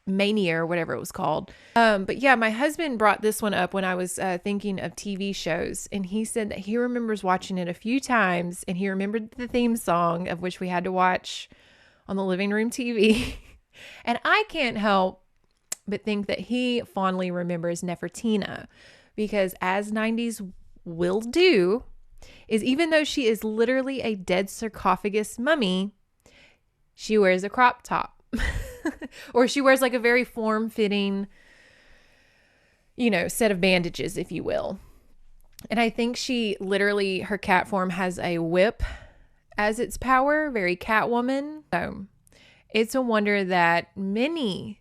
mania or whatever it was called. But yeah, my husband brought this one up when I was thinking of TV shows, and he said that he remembers watching it a few times, and he remembered the theme song, of which we had to watch on the living room TV. And I can't help but think that he fondly remembers Nefertina, because as 90s will do, is even though she is literally a dead sarcophagus mummy, she wears a crop top. Or she wears like a very form-fitting, set of bandages, if you will. And I think she literally, her cat form has a whip as its power, very Catwoman. So it's a wonder that many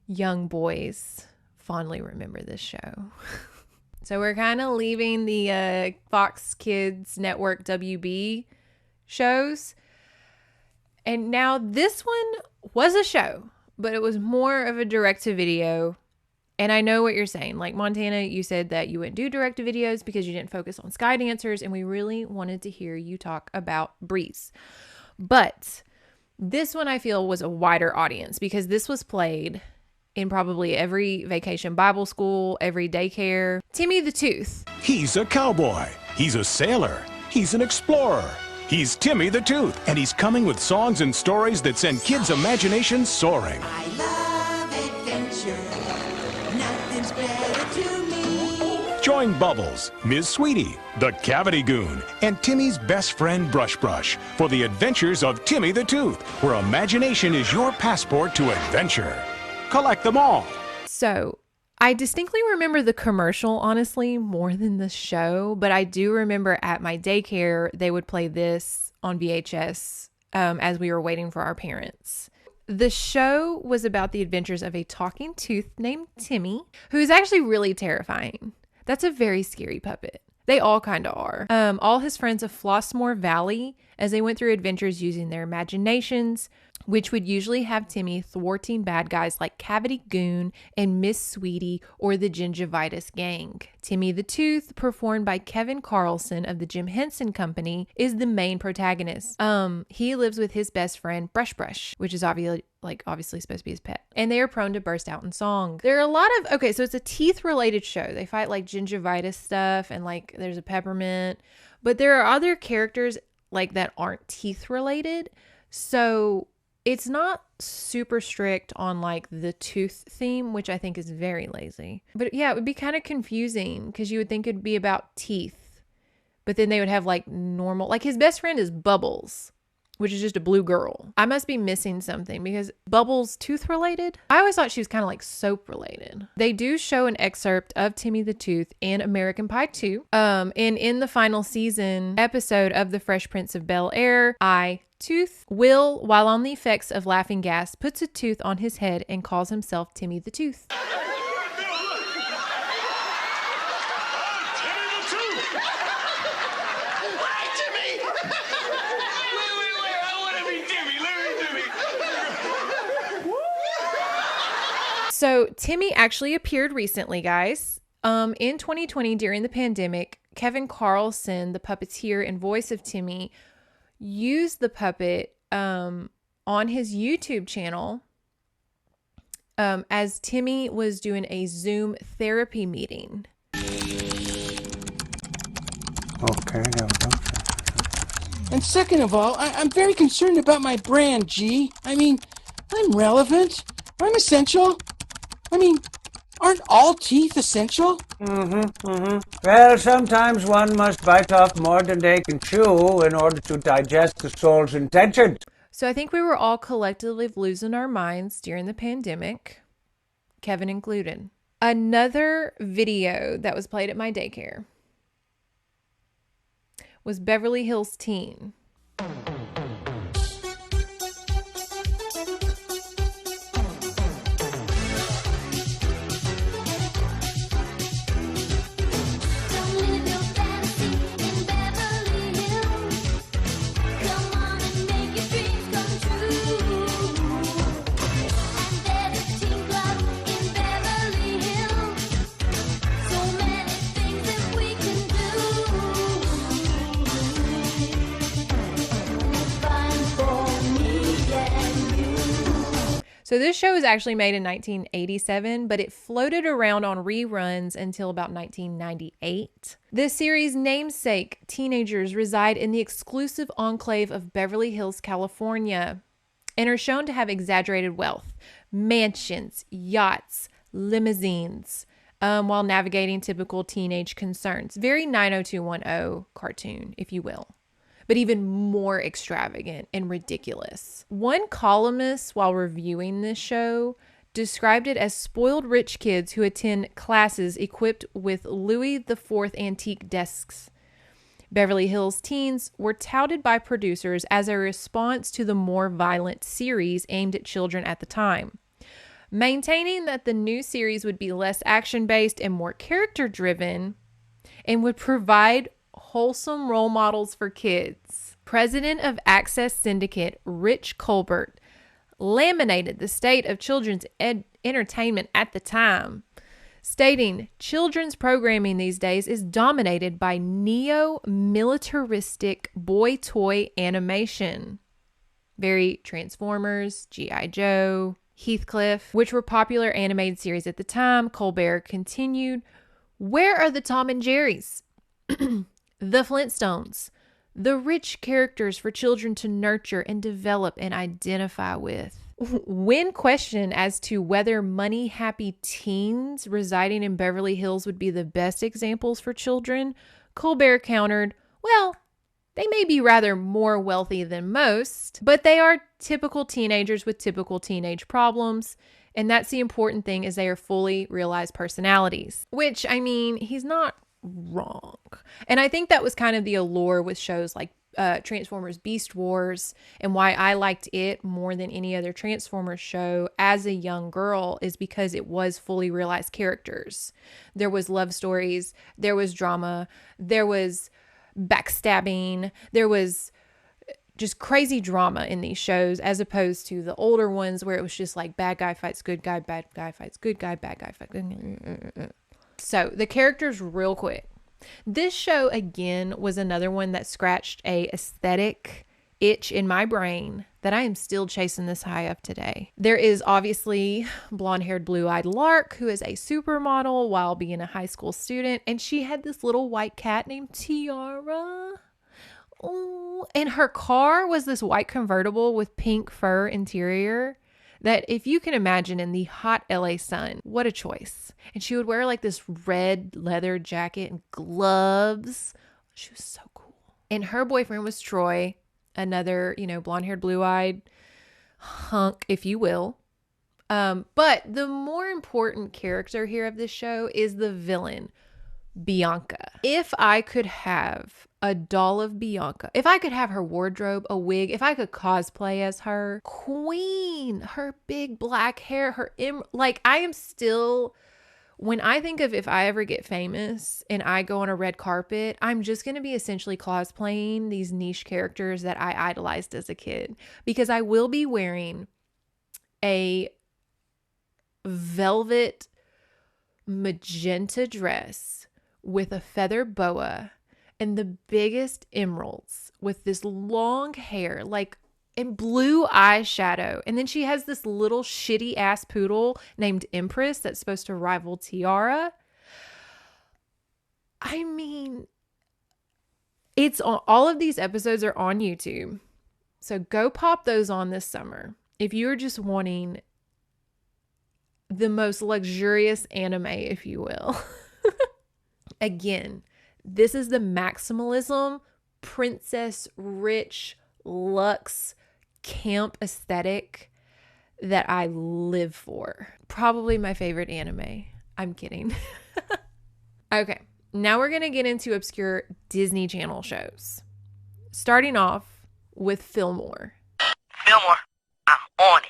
young boys fondly remember this show. So we're kind of leaving the Fox Kids Network WB shows. And now this one was a show, but it was more of a direct-to-video. And I know what you're saying. Like, Montana, you said that you wouldn't do direct-to-videos because you didn't focus on Sky Dancers, and we really wanted to hear you talk about Breeze. But this one, I feel, was a wider audience because this was played in probably every vacation Bible school, every daycare. Timmy the Tooth. He's a cowboy. He's a sailor. He's an explorer. He's Timmy the Tooth, and he's coming with songs and stories that send kids' imaginations soaring. I love adventure. Nothing's better to me. Join Bubbles, Ms. Sweetie, the Cavity Goon, and Timmy's best friend Brush Brush for the adventures of Timmy the Tooth, where imagination is your passport to adventure. Collect them all. So I distinctly remember the commercial, honestly, more than the show, but I do remember at my daycare, they would play this on VHS as we were waiting for our parents. The show was about the adventures of a talking tooth named Timmy, who is actually really terrifying. That's a very scary puppet. They all kind of are. All his friends of Flossmoor Valley, as they went through adventures using their imaginations, which would usually have Timmy thwarting bad guys like Cavity Goon and Miss Sweetie or the Gingivitis Gang. Timmy the Tooth, performed by Kevin Carlson of the Jim Henson Company, is the main protagonist. He lives with his best friend Brush Brush, which is obviously supposed to be his pet. And they are prone to burst out in song. There are a lot of, so it's a teeth-related show. They fight like gingivitis stuff, and like there's a peppermint. But there are other characters like that aren't teeth-related. So it's not super strict on like the tooth theme, which I think is very lazy. But yeah, it would be kind of confusing because you would think it'd be about teeth, but then they would have like normal, like his best friend is Bubbles, which is just a blue girl. I must be missing something because Bubbles tooth related? I always thought she was kind of like soap related. They do show an excerpt of Timmy the Tooth in American Pie 2. And in the final season episode of The Fresh Prince of Bel-Air, Tooth, Will, while on the effects of laughing gas, puts a tooth on his head and calls himself Timmy the Tooth. So Timmy actually appeared recently, guys. In 2020, during the pandemic, Kevin Carlson, the puppeteer and voice of Timmy, used the puppet on his YouTube channel as Timmy was doing a Zoom therapy meeting. Okay, there we go. And second of all, I'm very concerned about my brand, G. I mean, I'm relevant. I'm essential. I mean, aren't all teeth essential? Well, sometimes one must bite off more than they can chew in order to digest the soul's intentions. So I think we were all collectively losing our minds during the pandemic, Kevin included. Another video that was played at my daycare was Beverly Hills Teen. So many things that we So this show was actually made in 1987, but it floated around on reruns until about 1998. This series' namesake teenagers reside in the exclusive enclave of Beverly Hills, California, and are shown to have exaggerated wealth, mansions, yachts, limousines, while navigating typical teenage concerns. Very 90210 cartoon, if you will, but even more extravagant and ridiculous. One columnist, while reviewing this show, described it as spoiled rich kids who attend classes equipped with Louis XIV antique desks. Beverly Hills teens were touted by producers as a response to the more violent series aimed at children at the time, maintaining that the new series would be less action-based and more character-driven and would provide wholesome role models for kids. President of Access Syndicate, Rich Colbert, laminated the state of children's entertainment at the time, stating, children's programming these days is dominated by neo-militaristic boy toy animation. Very Transformers, G.I. Joe, Heathcliff, which were popular animated series at the time. Colbert continued, where are the Tom and Jerry's? The Flintstones, the rich characters for children to nurture and develop and identify with. When questioned as to whether money-happy teens residing in Beverly Hills would be the best examples for children, Colbert countered, well, they may be rather more wealthy than most, but they are typical teenagers with typical teenage problems. And that's the important thing, is they are fully realized personalities. Which, I mean, he's not wrong. And I think that was kind of the allure with shows like Transformers Beast Wars, and why I liked it more than any other Transformers show as a young girl is because it was fully realized characters. There was love stories, there was drama, there was backstabbing, there was just crazy drama in these shows, as opposed to the older ones where it was just like bad guy fights good guy, bad guy fights good guy, bad guy fights good guy. So the characters real quick. This show, again, was another one that scratched a aesthetic itch in my brain that I am still chasing this high up today. There is obviously blonde-haired, blue-eyed Lark, who is a supermodel while being a high school student, and she had this little white cat named Tiara. Oh, and her car was this white convertible with pink fur interior that, if you can imagine, in the hot LA sun, what a choice. And she would wear like this red leather jacket and gloves. She was so cool. And her boyfriend was Troy, another, blonde-haired, blue-eyed hunk, if you will. But the more important character here of this show is the villain, Bianca. If I could have a doll of Bianca, if I could have her wardrobe, a wig, if I could cosplay as her queen, her big black hair, I am still, when I think of if I ever get famous and I go on a red carpet, I'm just going to be essentially cosplaying these niche characters that I idolized as a kid, because I will be wearing a velvet magenta dress with a feather boa and the biggest emeralds with this long hair, and blue eyeshadow. And then she has this little shitty ass poodle named Empress that's supposed to rival Tiara. I mean, it's on, all of these episodes are on YouTube. So go pop those on this summer. If you're just wanting the most luxurious anime, if you will. Again, this is the maximalism, princess, rich, luxe, camp aesthetic that I live for. Probably my favorite anime. I'm kidding. Okay, now we're going to get into obscure Disney Channel shows. Starting off with Fillmore. Fillmore, I'm on it.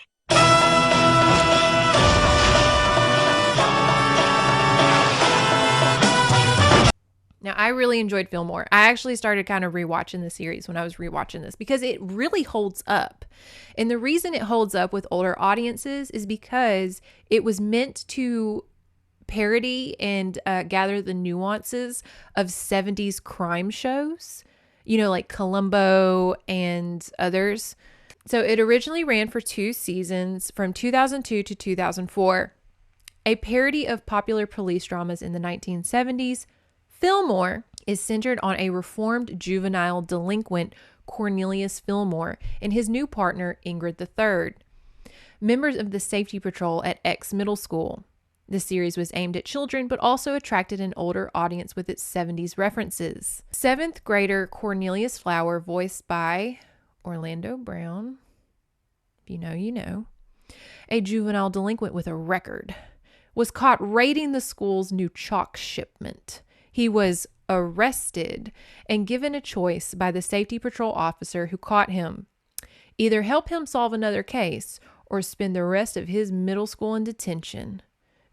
Now, I really enjoyed Fillmore. I actually started kind of rewatching the series when I was rewatching this because it really holds up. And the reason it holds up with older audiences is because it was meant to parody and gather the nuances of 70s crime shows, like Columbo and others. So it originally ran for 2 seasons from 2002 to 2004. A parody of popular police dramas in the 1970s, Fillmore is centered on a reformed juvenile delinquent Cornelius Fillmore and his new partner Ingrid III, members of the safety patrol at X Middle School. The series was aimed at children, but also attracted an older audience with its 70s references. 7th grader Cornelius Flower, voiced by Orlando Brown, if you know, you know, a juvenile delinquent with a record, was caught raiding the school's new chalk shipment. He was arrested and given a choice by the safety patrol officer who caught him. Either help him solve another case or spend the rest of his middle school in detention.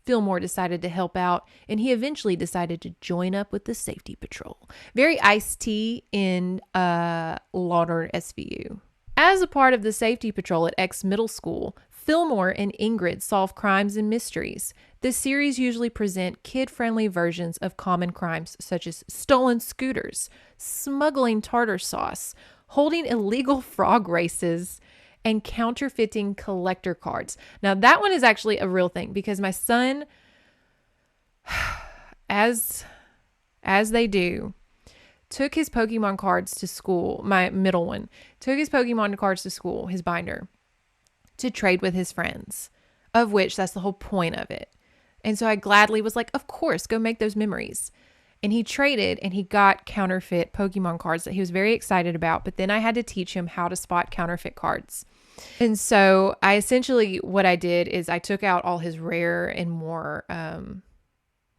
Fillmore decided to help out, and he eventually decided to join up with the safety patrol. Very Ice-T in Lauder SVU. As a part of the safety patrol at X Middle School, Fillmore and Ingrid solve crimes and mysteries. The series usually present kid-friendly versions of common crimes such as stolen scooters, smuggling tartar sauce, holding illegal frog races, and counterfeiting collector cards. Now, that one is actually a real thing because my son, as they do, took his Pokemon cards to school. My middle one took his Pokemon cards to school, his binder, to trade with his friends, of which that's the whole point of it. And so I gladly was like, of course, go make those memories. And he traded and he got counterfeit Pokemon cards that he was very excited about. But then I had to teach him how to spot counterfeit cards. And so I essentially, what I did is I took out all his rare and more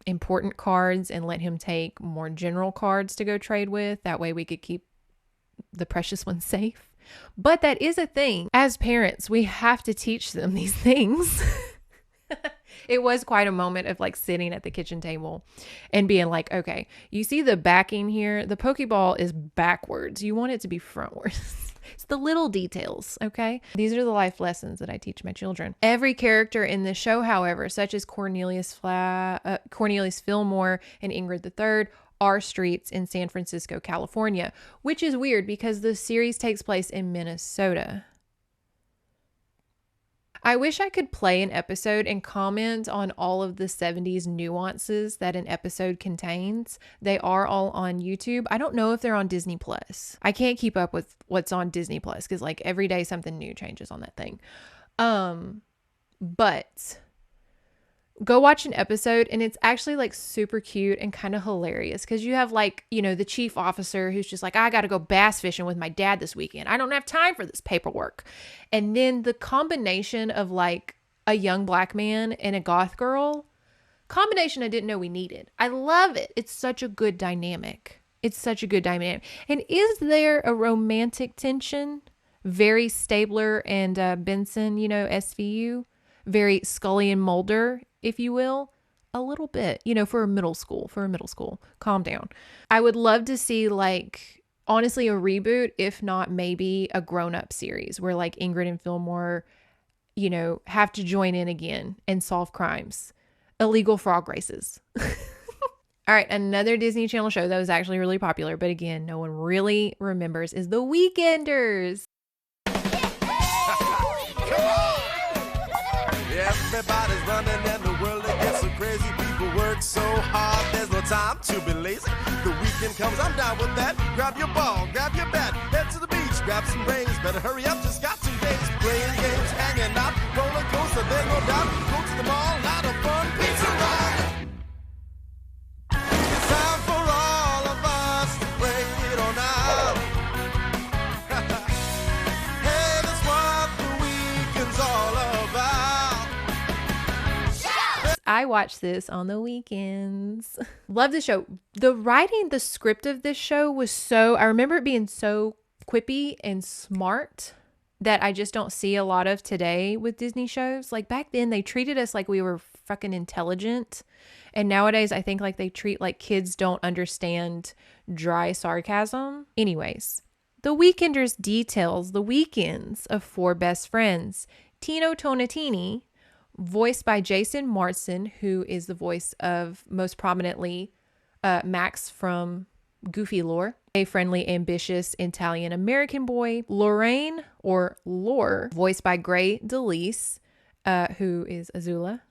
important cards and let him take more general cards to go trade with. That way we could keep the precious ones safe. But that is a thing. As parents, we have to teach them these things. It was quite a moment of like sitting at the kitchen table and being like, okay, you see the backing here? The Pokeball is backwards. You want it to be frontwards. It's the little details, okay? These are the life lessons that I teach my children. Every character in the show, however, such as Cornelius Fillmore and Ingrid III, are streets in San Francisco, California, which is weird because the series takes place in Minnesota. I wish I could play an episode and comment on all of the 70s nuances that an episode contains. They are all on YouTube. I don't know if they're on Disney Plus. I can't keep up with what's on Disney Plus because like every day something new changes on that thing. But go watch an episode and it's actually like super cute and kind of hilarious because you have like, you know, the chief officer who's just like, I got to go bass fishing with my dad this weekend. I don't have time for this paperwork. And then the combination of like a young black man and a goth girl, combination I didn't know we needed. I love it. It's such a good dynamic. It's such a good dynamic. And is there a romantic tension? Very Stabler and Benson, you know, SVU. Very Scully and Mulder, if you will, a little bit, you know, for a middle school, calm down. I would love to see like, honestly, a reboot, if not maybe a grown-up series where like Ingrid and Fillmore, you know, have to join in again and solve crimes. Illegal frog races. All right, another Disney Channel show that was actually really popular, but again, no one really remembers is The Weekenders. Everybody's running and the world it gets so crazy. People work so hard, there's no time to be lazy. The weekend comes, I'm down with that. Grab your ball, grab your bat, head to the beach, grab some rings. Better hurry up, just got 2 days. Playing games, hanging out, roller coaster, there's no doubt. Go to the mall, lot of fun, pizza ride. It's time for all of us to break it on out. Hey, that's what the weekend's all about. I watch this on the weekends. Love the show. The writing, the script of this show was so, I remember it being so quippy and smart that I just don't see a lot of today with Disney shows. Like back then they treated us like we were fucking intelligent. And nowadays I think like they treat like kids don't understand dry sarcasm. Anyways, The Weekenders details the weekends of 4 best friends. Tino Tonatini, voiced by Jason Martzon, who is the voice of most prominently Max from Goofy Lore, a friendly, ambitious Italian-American boy. Lorraine, or Lore, voiced by Gray DeLise, who is Azula.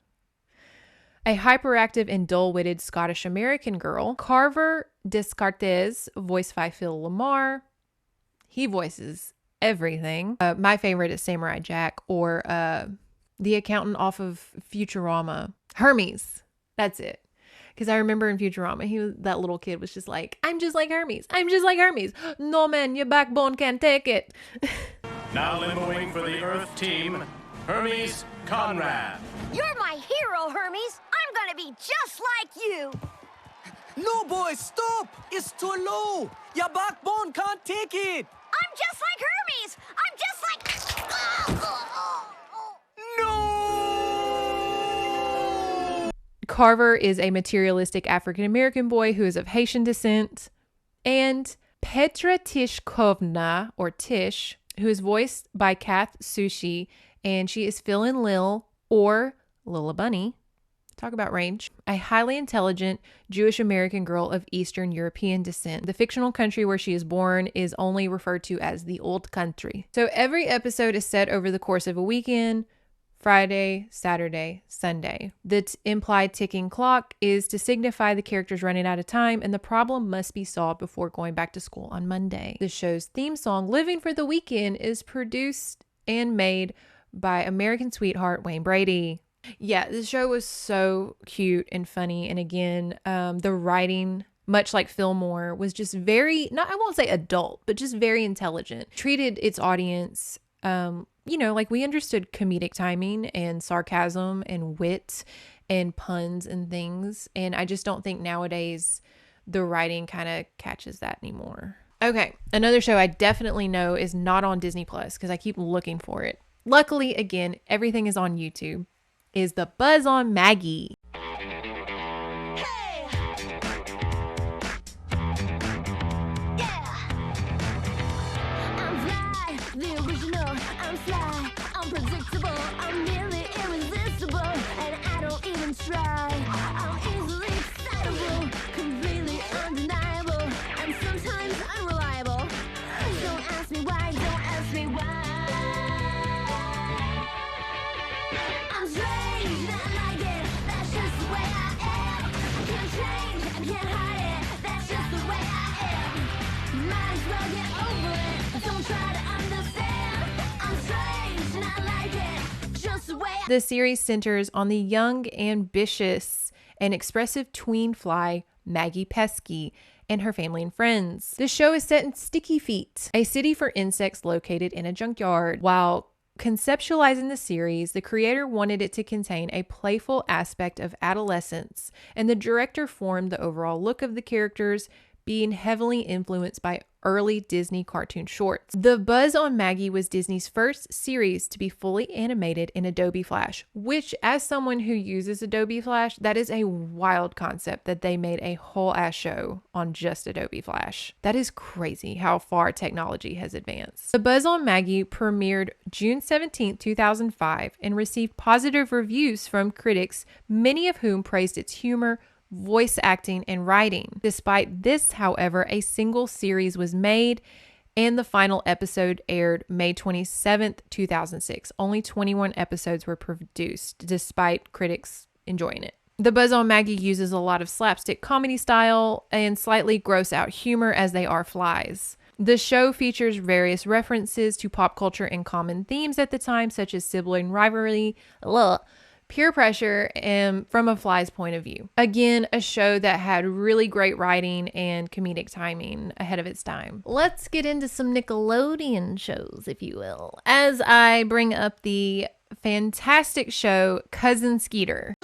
A hyperactive and dull-witted Scottish-American girl. Carver Descartes, voiced by Phil Lamar. He voices everything. My favorite is Samurai Jack, or the accountant off of Futurama. Hermes. That's it. Because I remember in Futurama, that little kid was just like, I'm just like Hermes. I'm just like Hermes. No, man, your backbone can't take it. Now limboing for the Earth team, Hermes Conrad. You're my hero, Hermes. I'm gonna be just like you. No, boy, stop. It's too low. Your backbone can't take it. I'm just like Hermes. I'm just like... Carver is a materialistic African-American boy who is of Haitian descent. And Petra Tishkovna, or Tish, who is voiced by Kath Soucie, and she is Phil and Lil, or Lilla Bunny. Talk about range. A highly intelligent Jewish-American girl of Eastern European descent. The fictional country where she is born is only referred to as the Old Country. So every episode is set over the course of a weekend. Friday, Saturday, Sunday. The implied ticking clock is to signify the characters running out of time, and the problem must be solved before going back to school on Monday. The show's theme song, Living for the Weekend, is produced and made by American sweetheart Wayne Brady. Yeah, the show was so cute and funny, and again, the writing, much like Fillmore, was just very, I won't say adult, but just very intelligent. Treated its audience like we understood comedic timing and sarcasm and wit and puns and things. And I just don't think nowadays the writing kind of catches that anymore. Okay, another show I definitely know is not on Disney Plus because I keep looking for it. Luckily, again, everything is on YouTube. Is The Buzz on Maggie. Unpredictable, I'm nearly irresistible, and I don't even try. I'm easily excitable, completely undeniable, and sometimes unreliable. Don't ask me why, don't ask me why. I'm strange, and I like it, that's just the way I am. I can't change, I can't hide it, that's just the way I am. Might as well get over it, don't try to understand. I'm strange, and I like it, just the way I am. The series centers on the young, ambitious, and expressive tween fly Maggie Pesky and her family and friends. The show is set in Sticky Feet, a city for insects located in a junkyard. While conceptualizing the series, the creator wanted it to contain a playful aspect of adolescence, and the director formed the overall look of the characters, being heavily influenced by early Disney cartoon shorts. The Buzz on Maggie was Disney's first series to be fully animated in Adobe Flash, which, as someone who uses Adobe Flash, that is a wild concept that they made a whole ass show on just Adobe Flash. That is crazy how far technology has advanced. The Buzz on Maggie premiered June 17, 2005 and received positive reviews from critics, many of whom praised its humor, voice acting, and writing. Despite this, however, a single series was made and the final episode aired May 27th, 2006. Only 21 episodes were produced, despite critics enjoying it. The Buzz on Maggie uses a lot of slapstick comedy style and slightly gross out humor as they are flies. The show features various references to pop culture and common themes at the time, such as sibling rivalry, peer pressure, and from a fly's point of view. Again, a show that had really great writing and comedic timing ahead of its time. Let's get into some Nickelodeon shows, if you will, as I bring up the fantastic show Cousin Skeeter.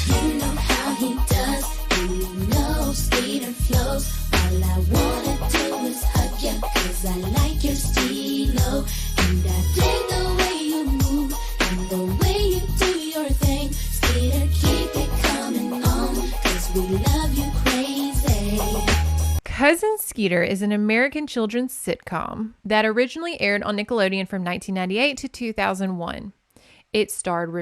You know how he does, you know Skeeter flows. All I wanna do is hug you, 'cause I like your stilo, and I dig the way you move. The way you do your thing, Skeeter, keep it coming on, 'cause we love you crazy. Cousin Skeeter is an American children's sitcom that originally aired on Nickelodeon from 1998 to 2001. It starred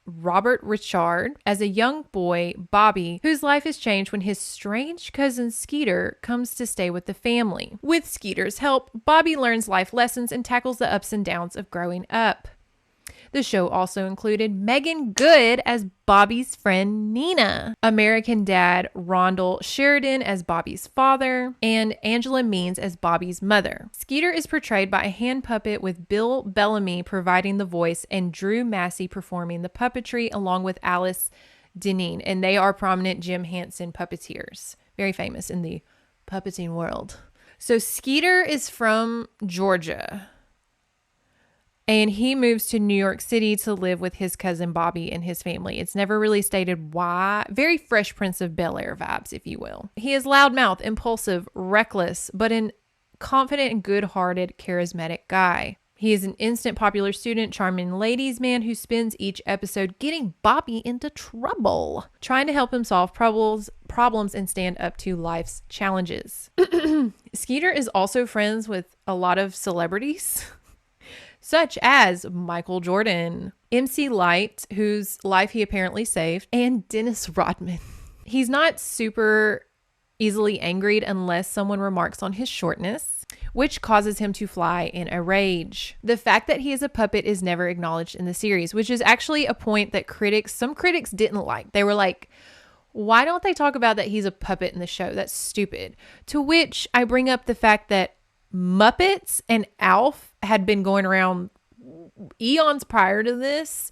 Robert Richard as a young boy, Bobby, whose life is changed when his strange cousin Skeeter comes to stay with the family. With Skeeter's help, Bobby learns life lessons and tackles the ups and downs of growing up. The show also included Megan Good as Bobby's friend Nina, American Dad Rondell Sheridan as Bobby's father, and Angela Means as Bobby's mother. Skeeter is portrayed by a hand puppet with Bill Bellamy providing the voice and Drew Massey performing the puppetry along with Alice Deneen, and they are prominent Jim Henson puppeteers, very famous in the puppeting world. So Skeeter is from Georgia. And he moves to New York City to live with his cousin Bobby and his family. It's never really stated why. Very Fresh Prince of Bel-Air vibes, if you will. He is loudmouth, impulsive, reckless, but an confident and good-hearted, charismatic guy. He is an instant popular student, charming ladies man who spends each episode getting Bobby into trouble, trying to help him solve problems and stand up to life's challenges. Skeeter is also friends with a lot of celebrities, such as Michael Jordan, MC Lyte, whose life he apparently saved, and Dennis Rodman. He's not super easily angered unless someone remarks on his shortness, which causes him to fly in a rage. The fact that he is a puppet is never acknowledged in the series, which is actually a point that some critics didn't like. They were like, why don't they talk about that he's a puppet in the show? That's stupid. To which I bring up the fact that Muppets and Alf had been going around eons prior to this,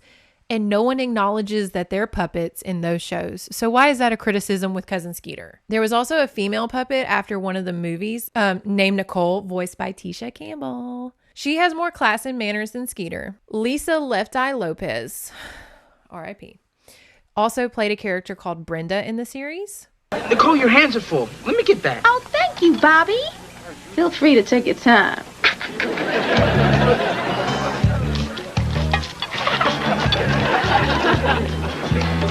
and no one acknowledges that they're puppets in those shows. So why is that a criticism with Cousin Skeeter? There was also a female puppet after one of the movies named Nicole, voiced by Tisha Campbell. She has more class and manners than Skeeter. Lisa Left Eye Lopez, R.I.P., also played a character called Brenda in the series. Nicole, your hands are full. Let me get back. Oh, thank you, Bobby. Feel free to take your time.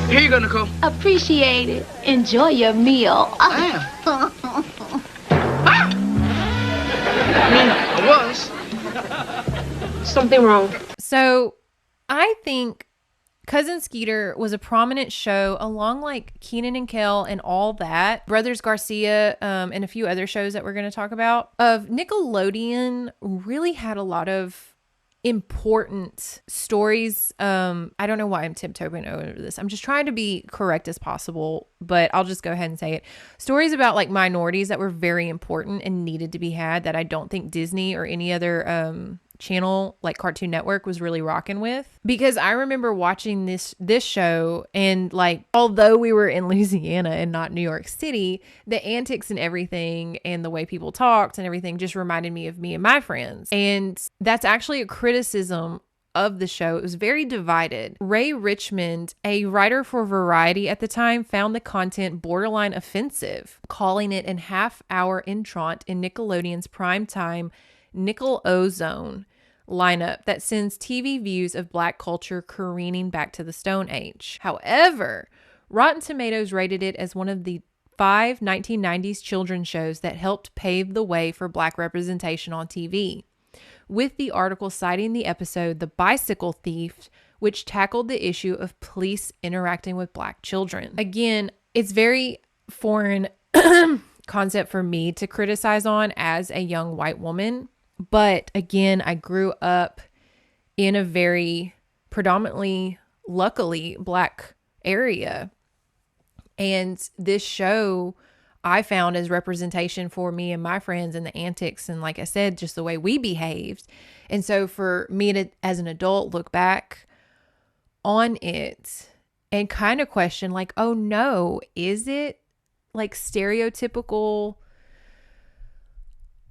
Here you go, Nicole. Appreciate it. Enjoy your meal. I was. Something wrong. So I think Cousin Skeeter was a prominent show along like Kenan and Kel and all that, Brothers Garcia, and a few other shows that we're going to talk about. Of Nickelodeon really had a lot of important stories. I don't know why I'm tiptoeing over this. I'm just trying to be correct as possible, but I'll just go ahead and say it. Stories about like minorities that were very important and needed to be had that I don't think Disney or any other channel like Cartoon Network was really rocking with, because I remember watching this show, and like, although we were in Louisiana and not New York City, the antics and everything and the way people talked and everything just reminded me of me and my friends. And that's actually a criticism of the show. It was very divided. Ray Richmond, a writer for Variety at the time, found the content borderline offensive, calling it an half-hour entrant in Nickelodeon's primetime Nickel-O-Zone lineup that sends TV views of Black culture careening back to the Stone Age. However, Rotten Tomatoes rated it as one of the 5 1990s children's shows that helped pave the way for Black representation on TV, with the article citing the episode The Bicycle Thief, which tackled the issue of police interacting with Black children. Again, it's very foreign concept for me to criticize on as a young white woman. But again, I grew up in a very predominantly, luckily, Black area. And this show I found as representation for me and my friends and the antics. And like I said, just the way we behaved. And so for me to, as an adult, look back on it and kind of question like, oh no, is it like stereotypical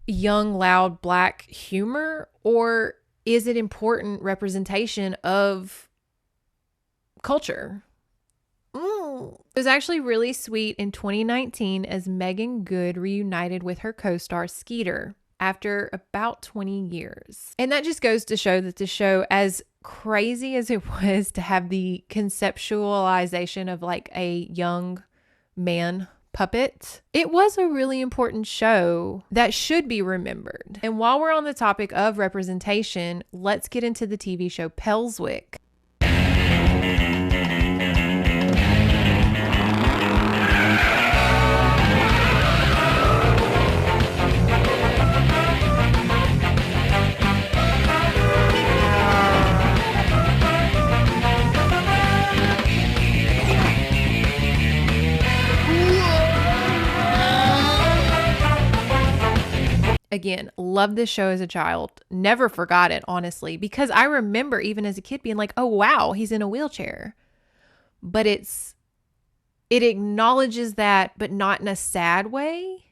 young, loud Black humor, or is it important representation of culture? It was actually really sweet in 2019 as Megan Good reunited with her co-star Skeeter after about 20 years. And that just goes to show that the show, as crazy as it was to have the conceptualization of like a young man puppet, it was a really important show that should be remembered. And while we're on the topic of representation, let's get into the TV show Pelswick. Again, loved this show as a child. Never forgot it, honestly, because I remember even as a kid being like, oh, wow, he's in a wheelchair. But it acknowledges that, but not in a sad way.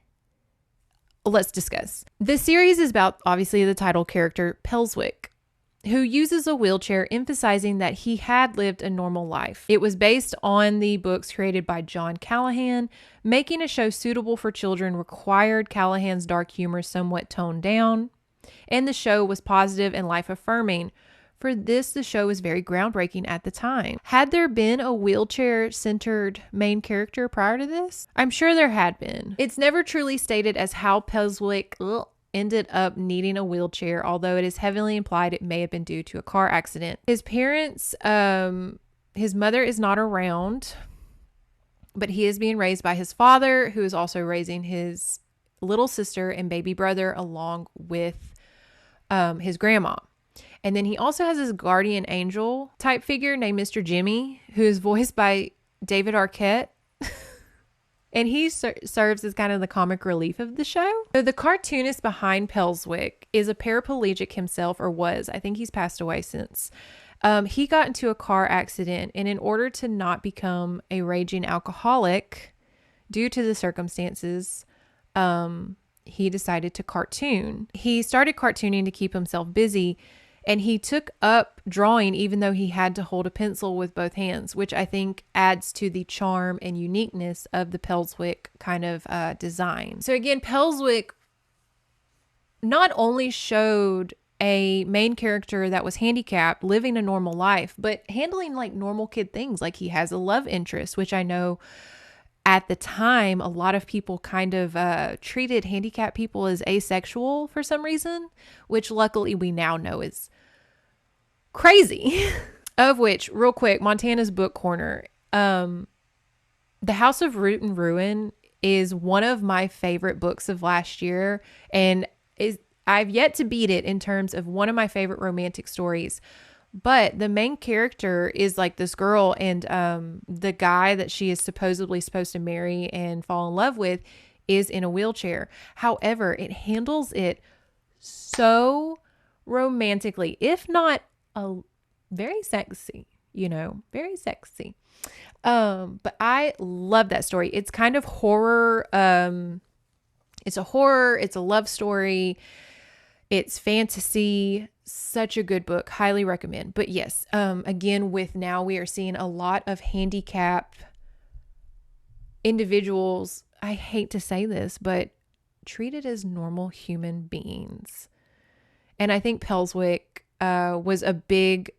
Let's discuss. The series is about, obviously, the title character, Pelswick, who uses a wheelchair, emphasizing that he had lived a normal life. It was based on the books created by John Callahan. Making a show suitable for children required Callahan's dark humor somewhat toned down, and the show was positive and life-affirming. For this, the show was very groundbreaking at the time. Had there been a wheelchair-centered main character prior to this? I'm sure there had been. It's never truly stated as how Pelswick ended up needing a wheelchair, although it is heavily implied it may have been due to a car accident. His parents, his mother is not around, but he is being raised by his father, who is also raising his little sister and baby brother along with his grandma. And then he also has this guardian angel type figure named Mr. Jimmy, who is voiced by David Arquette. And he serves as kind of the comic relief of the show. So the cartoonist behind Pelswick is a paraplegic himself, or was. I think he's passed away since. He got into a car accident, and in order to not become a raging alcoholic due to the circumstances, he decided to cartoon. He started cartooning to keep himself busy, and he took up drawing even though he had to hold a pencil with both hands, which I think adds to the charm and uniqueness of the Pelswick kind of design. So again, Pelswick not only showed a main character that was handicapped living a normal life, but handling like normal kid things. Like he has a love interest, which I know at the time, a lot of people kind of treated handicapped people as asexual for some reason, which luckily we now know is crazy. Of which, real quick, Montana's Book Corner. The House of Root and Ruin is one of my favorite books of last year, and I've yet to beat it in terms of one of my favorite romantic stories. But the main character is like this girl, and the guy that she is supposedly supposed to marry and fall in love with is in a wheelchair. However, it handles it so romantically, if not very sexy, very sexy. But I love that story. It's kind of horror. It's a horror. It's a love story. It's fantasy. Such a good book. Highly recommend. But yes, again, we are seeing a lot of handicapped individuals. I hate to say this, but treated as normal human beings. And I think Pelswick was a big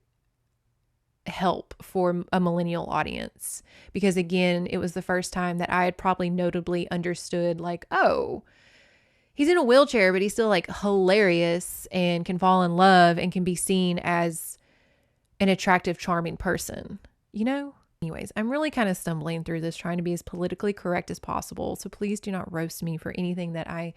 help for a millennial audience, because again, it was the first time that I had probably notably understood like, oh, he's in a wheelchair, but he's still like hilarious and can fall in love and can be seen as an attractive, charming person, Anyways, I'm really kind of stumbling through this, trying to be as politically correct as possible. So please do not roast me for anything that I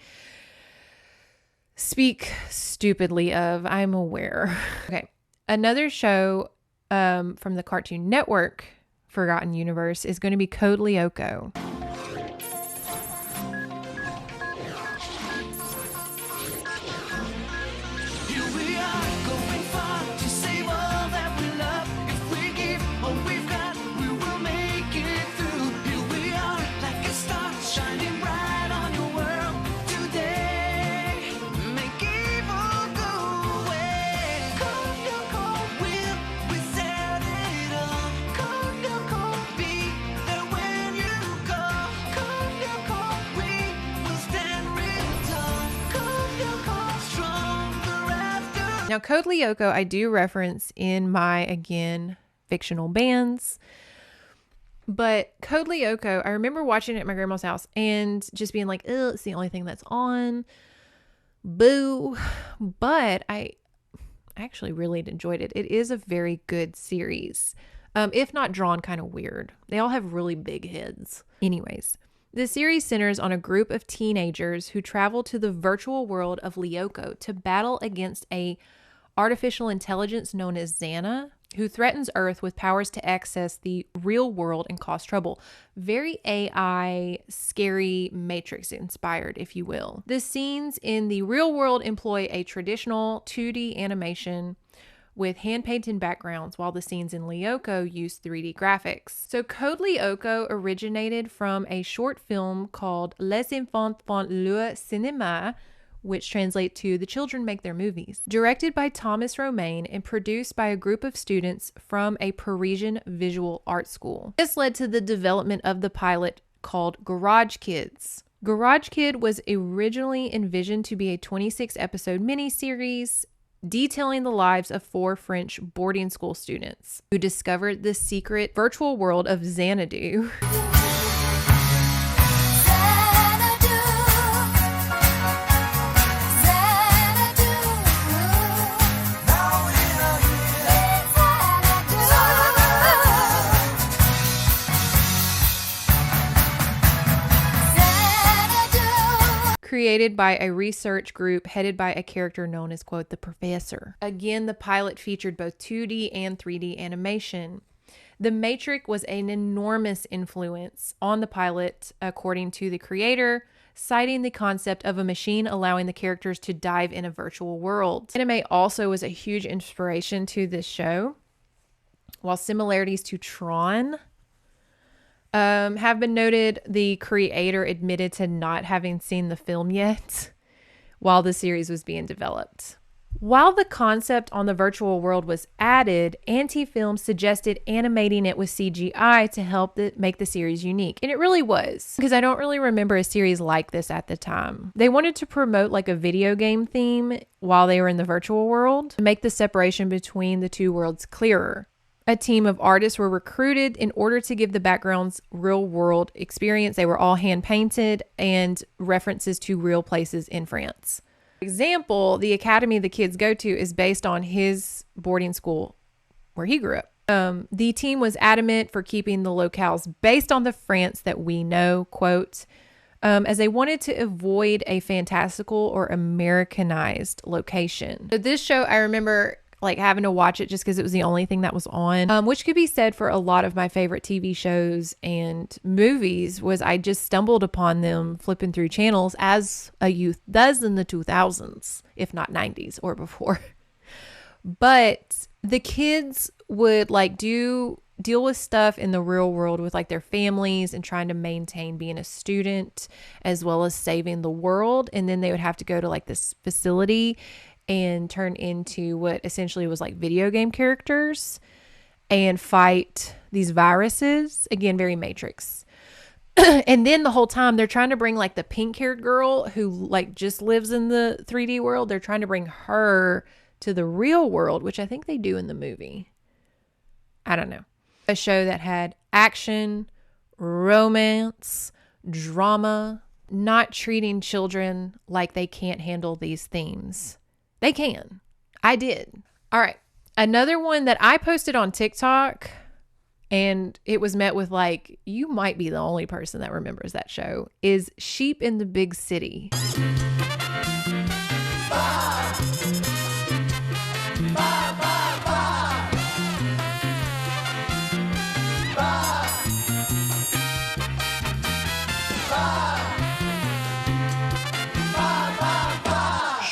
speak stupidly of. I'm aware. Okay. Another show from the Cartoon Network Forgotten Universe is going to be Code Lyoko. Now, Code Lyoko, I do reference in my, again, fictional bands. But Code Lyoko, I remember watching it at my grandma's house and just being like, ugh, it's the only thing that's on. Boo. But I actually really enjoyed it. It is a very good series. If not drawn kind of weird. They all have really big heads. Anyways, the series centers on a group of teenagers who travel to the virtual world of Lyoko to battle against a artificial intelligence known as Xana. who threatens Earth with powers to access the real world and cause trouble. Very AI, scary Matrix inspired, if you will. The scenes in the real world employ a traditional 2D animation with hand-painted backgrounds, while the scenes in Lyoko use 3D graphics. So Code Lyoko originated from a short film called Les Enfants font leur cinéma, which translates to The Children Make Their Movies, directed by Thomas Romain and produced by a group of students from a Parisian visual art school. This led to the development of the pilot called Garage Kids. Garage Kid was originally envisioned to be a 26-episode miniseries detailing the lives of 4 French boarding school students who discovered the secret virtual world of Xanadu. Created by a research group headed by a character known as, quote, the Professor. Again, the pilot featured both 2D and 3D animation. The Matrix was an enormous influence on the pilot, according to the creator, citing the concept of a machine allowing the characters to dive in a virtual world. Anime also was a huge inspiration to this show, while similarities to Tron have been noted. The creator admitted to not having seen the film yet while the series was being developed. While the concept on the virtual world was added, Anti-Film suggested animating it with CGI to help make the series unique. And it really was, because I don't really remember a series like this at the time. They wanted to promote like a video game theme while they were in the virtual world to make the separation between the two worlds clearer. A team of artists were recruited in order to give the backgrounds real world experience. They were all hand painted and references to real places in France. For example, the academy the kids go to is based on his boarding school where he grew up. The team was adamant for keeping the locales based on the France that we know, quote, as they wanted to avoid a fantastical or Americanized location. So this show, I remember like having to watch it just because it was the only thing that was on, which could be said for a lot of my favorite TV shows and movies. Was I just stumbled upon them flipping through channels as a youth does in the 2000s, if not 90s or before. But the kids would like deal with stuff in the real world with like their families and trying to maintain being a student as well as saving the world. And then they would have to go to like this facility and turn into what essentially was like video game characters and fight these viruses. Again, very Matrix. And then the whole time they're trying to bring like the pink-haired girl who like just lives in the 3D world. They're trying to bring her to the real world, which I think they do in the movie. I don't know. A show that had action, romance, drama, not treating children like they can't handle these themes. They can. I did. All right. Another one that I posted on TikTok, and it was met with like, you might be the only person that remembers that show, is Sheep in the Big City.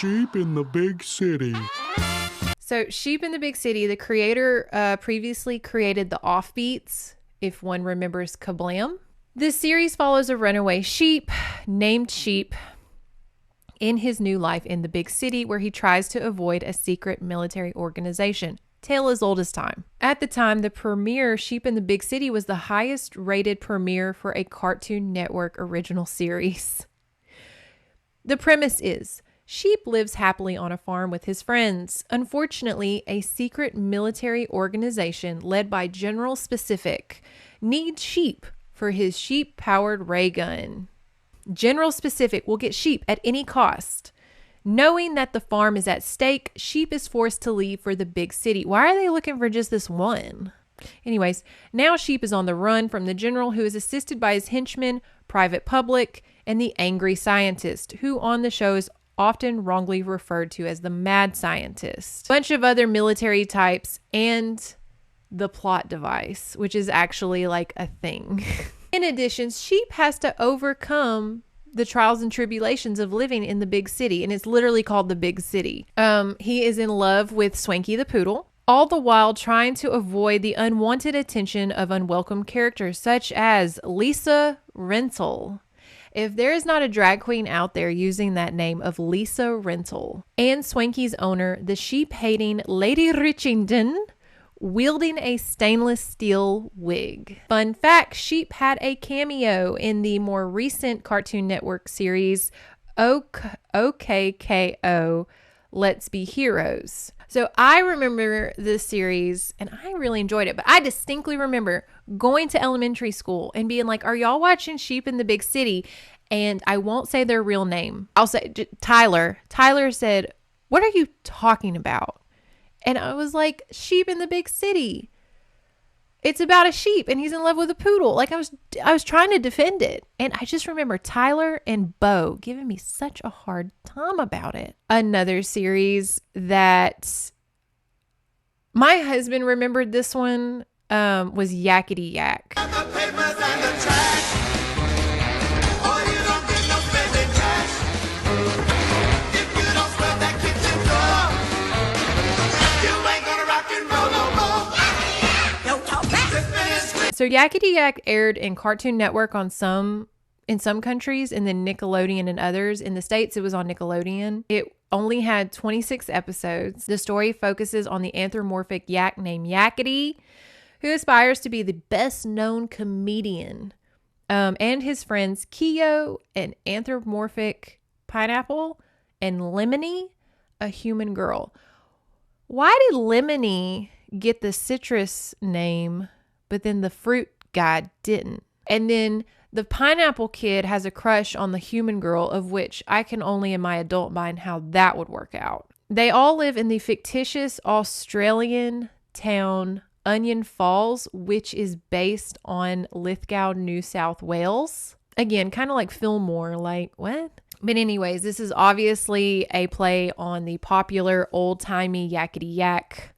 Sheep in the Big City. So Sheep in the Big City, the creator previously created the Offbeats, if one remembers Kablam. This series follows a runaway sheep named Sheep in his new life in the big city where he tries to avoid a secret military organization. Tale as old as time. At the time, the premiere, Sheep in the Big City, was the highest rated premiere for a Cartoon Network original series. The premise is, Sheep lives happily on a farm with his friends. Unfortunately, a secret military organization led by General Specific needs sheep for his sheep-powered ray gun. General Specific will get sheep at any cost. Knowing that the farm is at stake, Sheep is forced to leave for the big city. Why are they looking for just this one? Anyways, now Sheep is on the run from the general, who is assisted by his henchmen, Private Public, and the Angry Scientist, who on the show is often wrongly referred to as the Mad Scientist. A bunch of other military types and the plot device, which is actually like a thing. In addition, Sheep has to overcome the trials and tribulations of living in the big city, and it's literally called the big city. He is in love with Swanky the poodle, all the while trying to avoid the unwanted attention of unwelcome characters such as Lisa Rental. If there is not a drag queen out there using that name of Lisa Rental, and Swanky's owner, the sheep-hating Lady Richington, wielding a stainless steel wig. Fun fact, Sheep had a cameo in the more recent Cartoon Network series OKKO, Let's Be Heroes. So I remember this series and I really enjoyed it, but I distinctly remember going to elementary school and being like, are y'all watching Sheep in the Big City? And I won't say their real name. I'll say Tyler. Tyler said, what are you talking about? And I was like, Sheep in the Big City. It's about a sheep and he's in love with a poodle. Like I was trying to defend it. And I just remember Tyler and Bo giving me such a hard time about it. Another series that my husband remembered this one was Yakety Yak. So Yakety Yak aired in Cartoon Network in some countries, and then Nickelodeon in others. In the States, it was on Nickelodeon. It only had 26 episodes. The story focuses on the anthropomorphic yak named Yakety, who aspires to be the best known comedian, and his friends Keo, an anthropomorphic pineapple, and Lemony, a human girl. Why did Lemony get the citrus name, but then the fruit guy didn't? And then the pineapple kid has a crush on the human girl, of which I can only in my adult mind how that would work out. They all live in the fictitious Australian town Onion Falls, which is based on Lithgow, New South Wales. Again, kind of like Fillmore, like what? But anyways, this is obviously a play on the popular old-timey Yakety Yak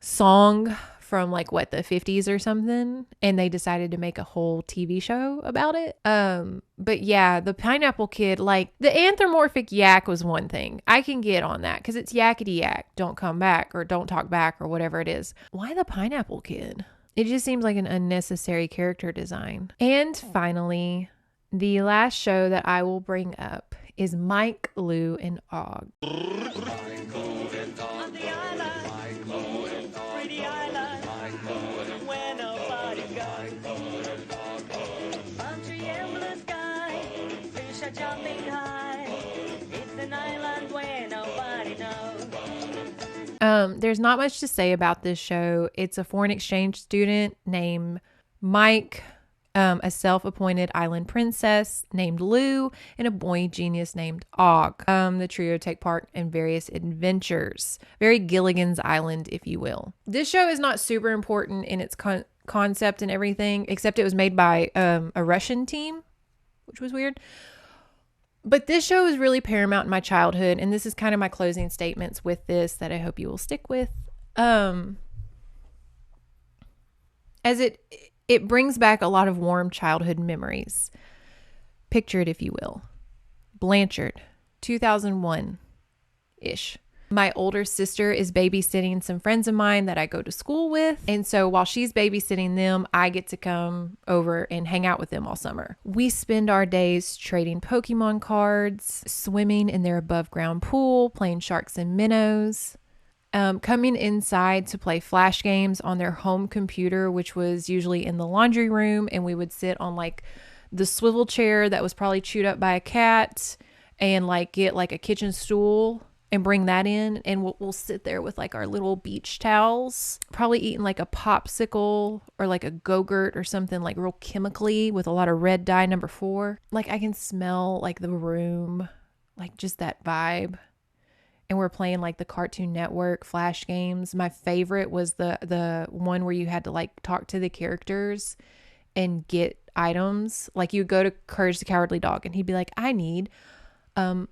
song from like what, the 50s or something, and they decided to make a whole TV show about it. But yeah, the pineapple kid, like the anthropomorphic yak was one thing. I can get on that because it's Yakety Yak, don't come back or don't talk back or whatever it is. Why the pineapple kid? It just seems like an unnecessary character design. And finally, the last show that I will bring up is Mike, Lou, and Og. There's not much to say about this show. It's a foreign exchange student named Mike, a self-appointed island princess named Lou, and a boy genius named Og. The trio take part in various adventures. Very Gilligan's Island, if you will. This show is not super important in its concept and everything, except it was made by a Russian team, which was weird. But this show is really paramount in my childhood, and this is kind of my closing statements with this that I hope you will stick with. As it brings back a lot of warm childhood memories. Picture it, if you will. Blanchard, 2001-ish. My older sister is babysitting some friends of mine that I go to school with. And so while she's babysitting them, I get to come over and hang out with them all summer. We spend our days trading Pokemon cards, swimming in their above ground pool, playing sharks and minnows, coming inside to play flash games on their home computer, which was usually in the laundry room. And we would sit on like the swivel chair that was probably chewed up by a cat and like get like a kitchen stool and bring that in, and we'll sit there with like our little beach towels, probably eating like a popsicle or like a Go-Gurt or something like real chemically with a lot of red dye number 4. Like I can smell like the room, like just that vibe. And we're playing like the Cartoon Network flash games. My favorite was the one where you had to like talk to the characters and get items. Like you go to Courage the Cowardly Dog and he'd be like, I need a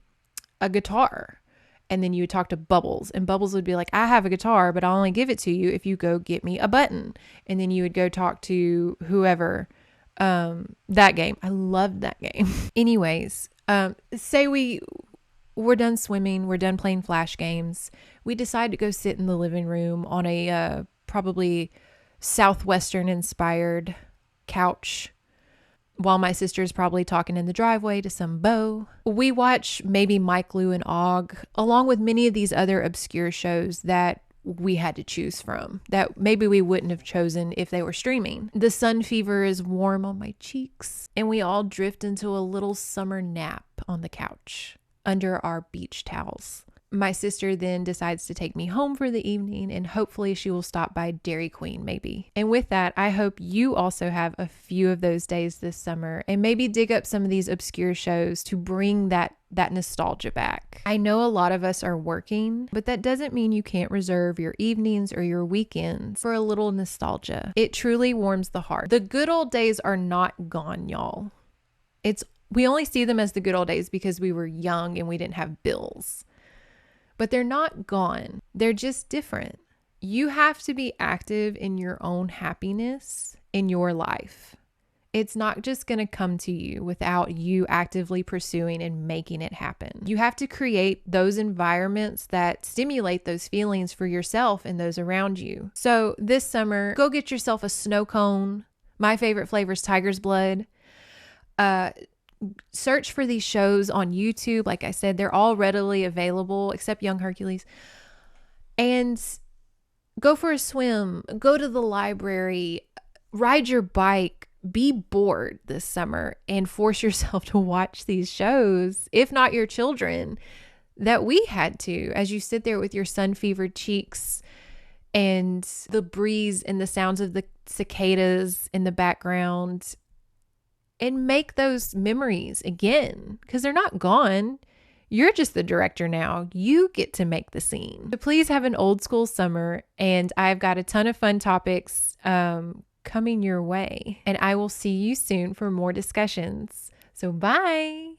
guitar. And then you would talk to Bubbles, and Bubbles would be like, I have a guitar, but I'll only give it to you if you go get me a button. And then you would go talk to whoever. That game. I loved that game. Anyways, say we're done swimming, we're done playing flash games. We decide to go sit in the living room on a probably Southwestern inspired couch while my sister's probably talking in the driveway to some beau. We watch maybe Mike, Lou, and Og, along with many of these other obscure shows that we had to choose from, that maybe we wouldn't have chosen if they were streaming. The sun fever is warm on my cheeks, and we all drift into a little summer nap on the couch under our beach towels. My sister then decides to take me home for the evening, and hopefully she will stop by Dairy Queen maybe. And with that, I hope you also have a few of those days this summer and maybe dig up some of these obscure shows to bring that nostalgia back. I know a lot of us are working, but that doesn't mean you can't reserve your evenings or your weekends for a little nostalgia. It truly warms the heart. The good old days are not gone, y'all. We only see them as the good old days because we were young and we didn't have bills. But they're not gone. They're just different. You have to be active in your own happiness in your life. It's not just going to come to you without you actively pursuing and making it happen. You have to create those environments that stimulate those feelings for yourself and those around you. So this summer, go get yourself a snow cone. My favorite flavor is Tiger's Blood. Search for these shows on YouTube. Like I said, they're all readily available except Young Hercules. And go for a swim, go to the library, ride your bike, be bored this summer and force yourself to watch these shows, if not your children, that we had to, as you sit there with your sun-fevered cheeks and the breeze and the sounds of the cicadas in the background, and make those memories again, because they're not gone. You're just the director now. You get to make the scene. So please have an old school summer, and I've got a ton of fun topics coming your way. And I will see you soon for more discussions. So bye.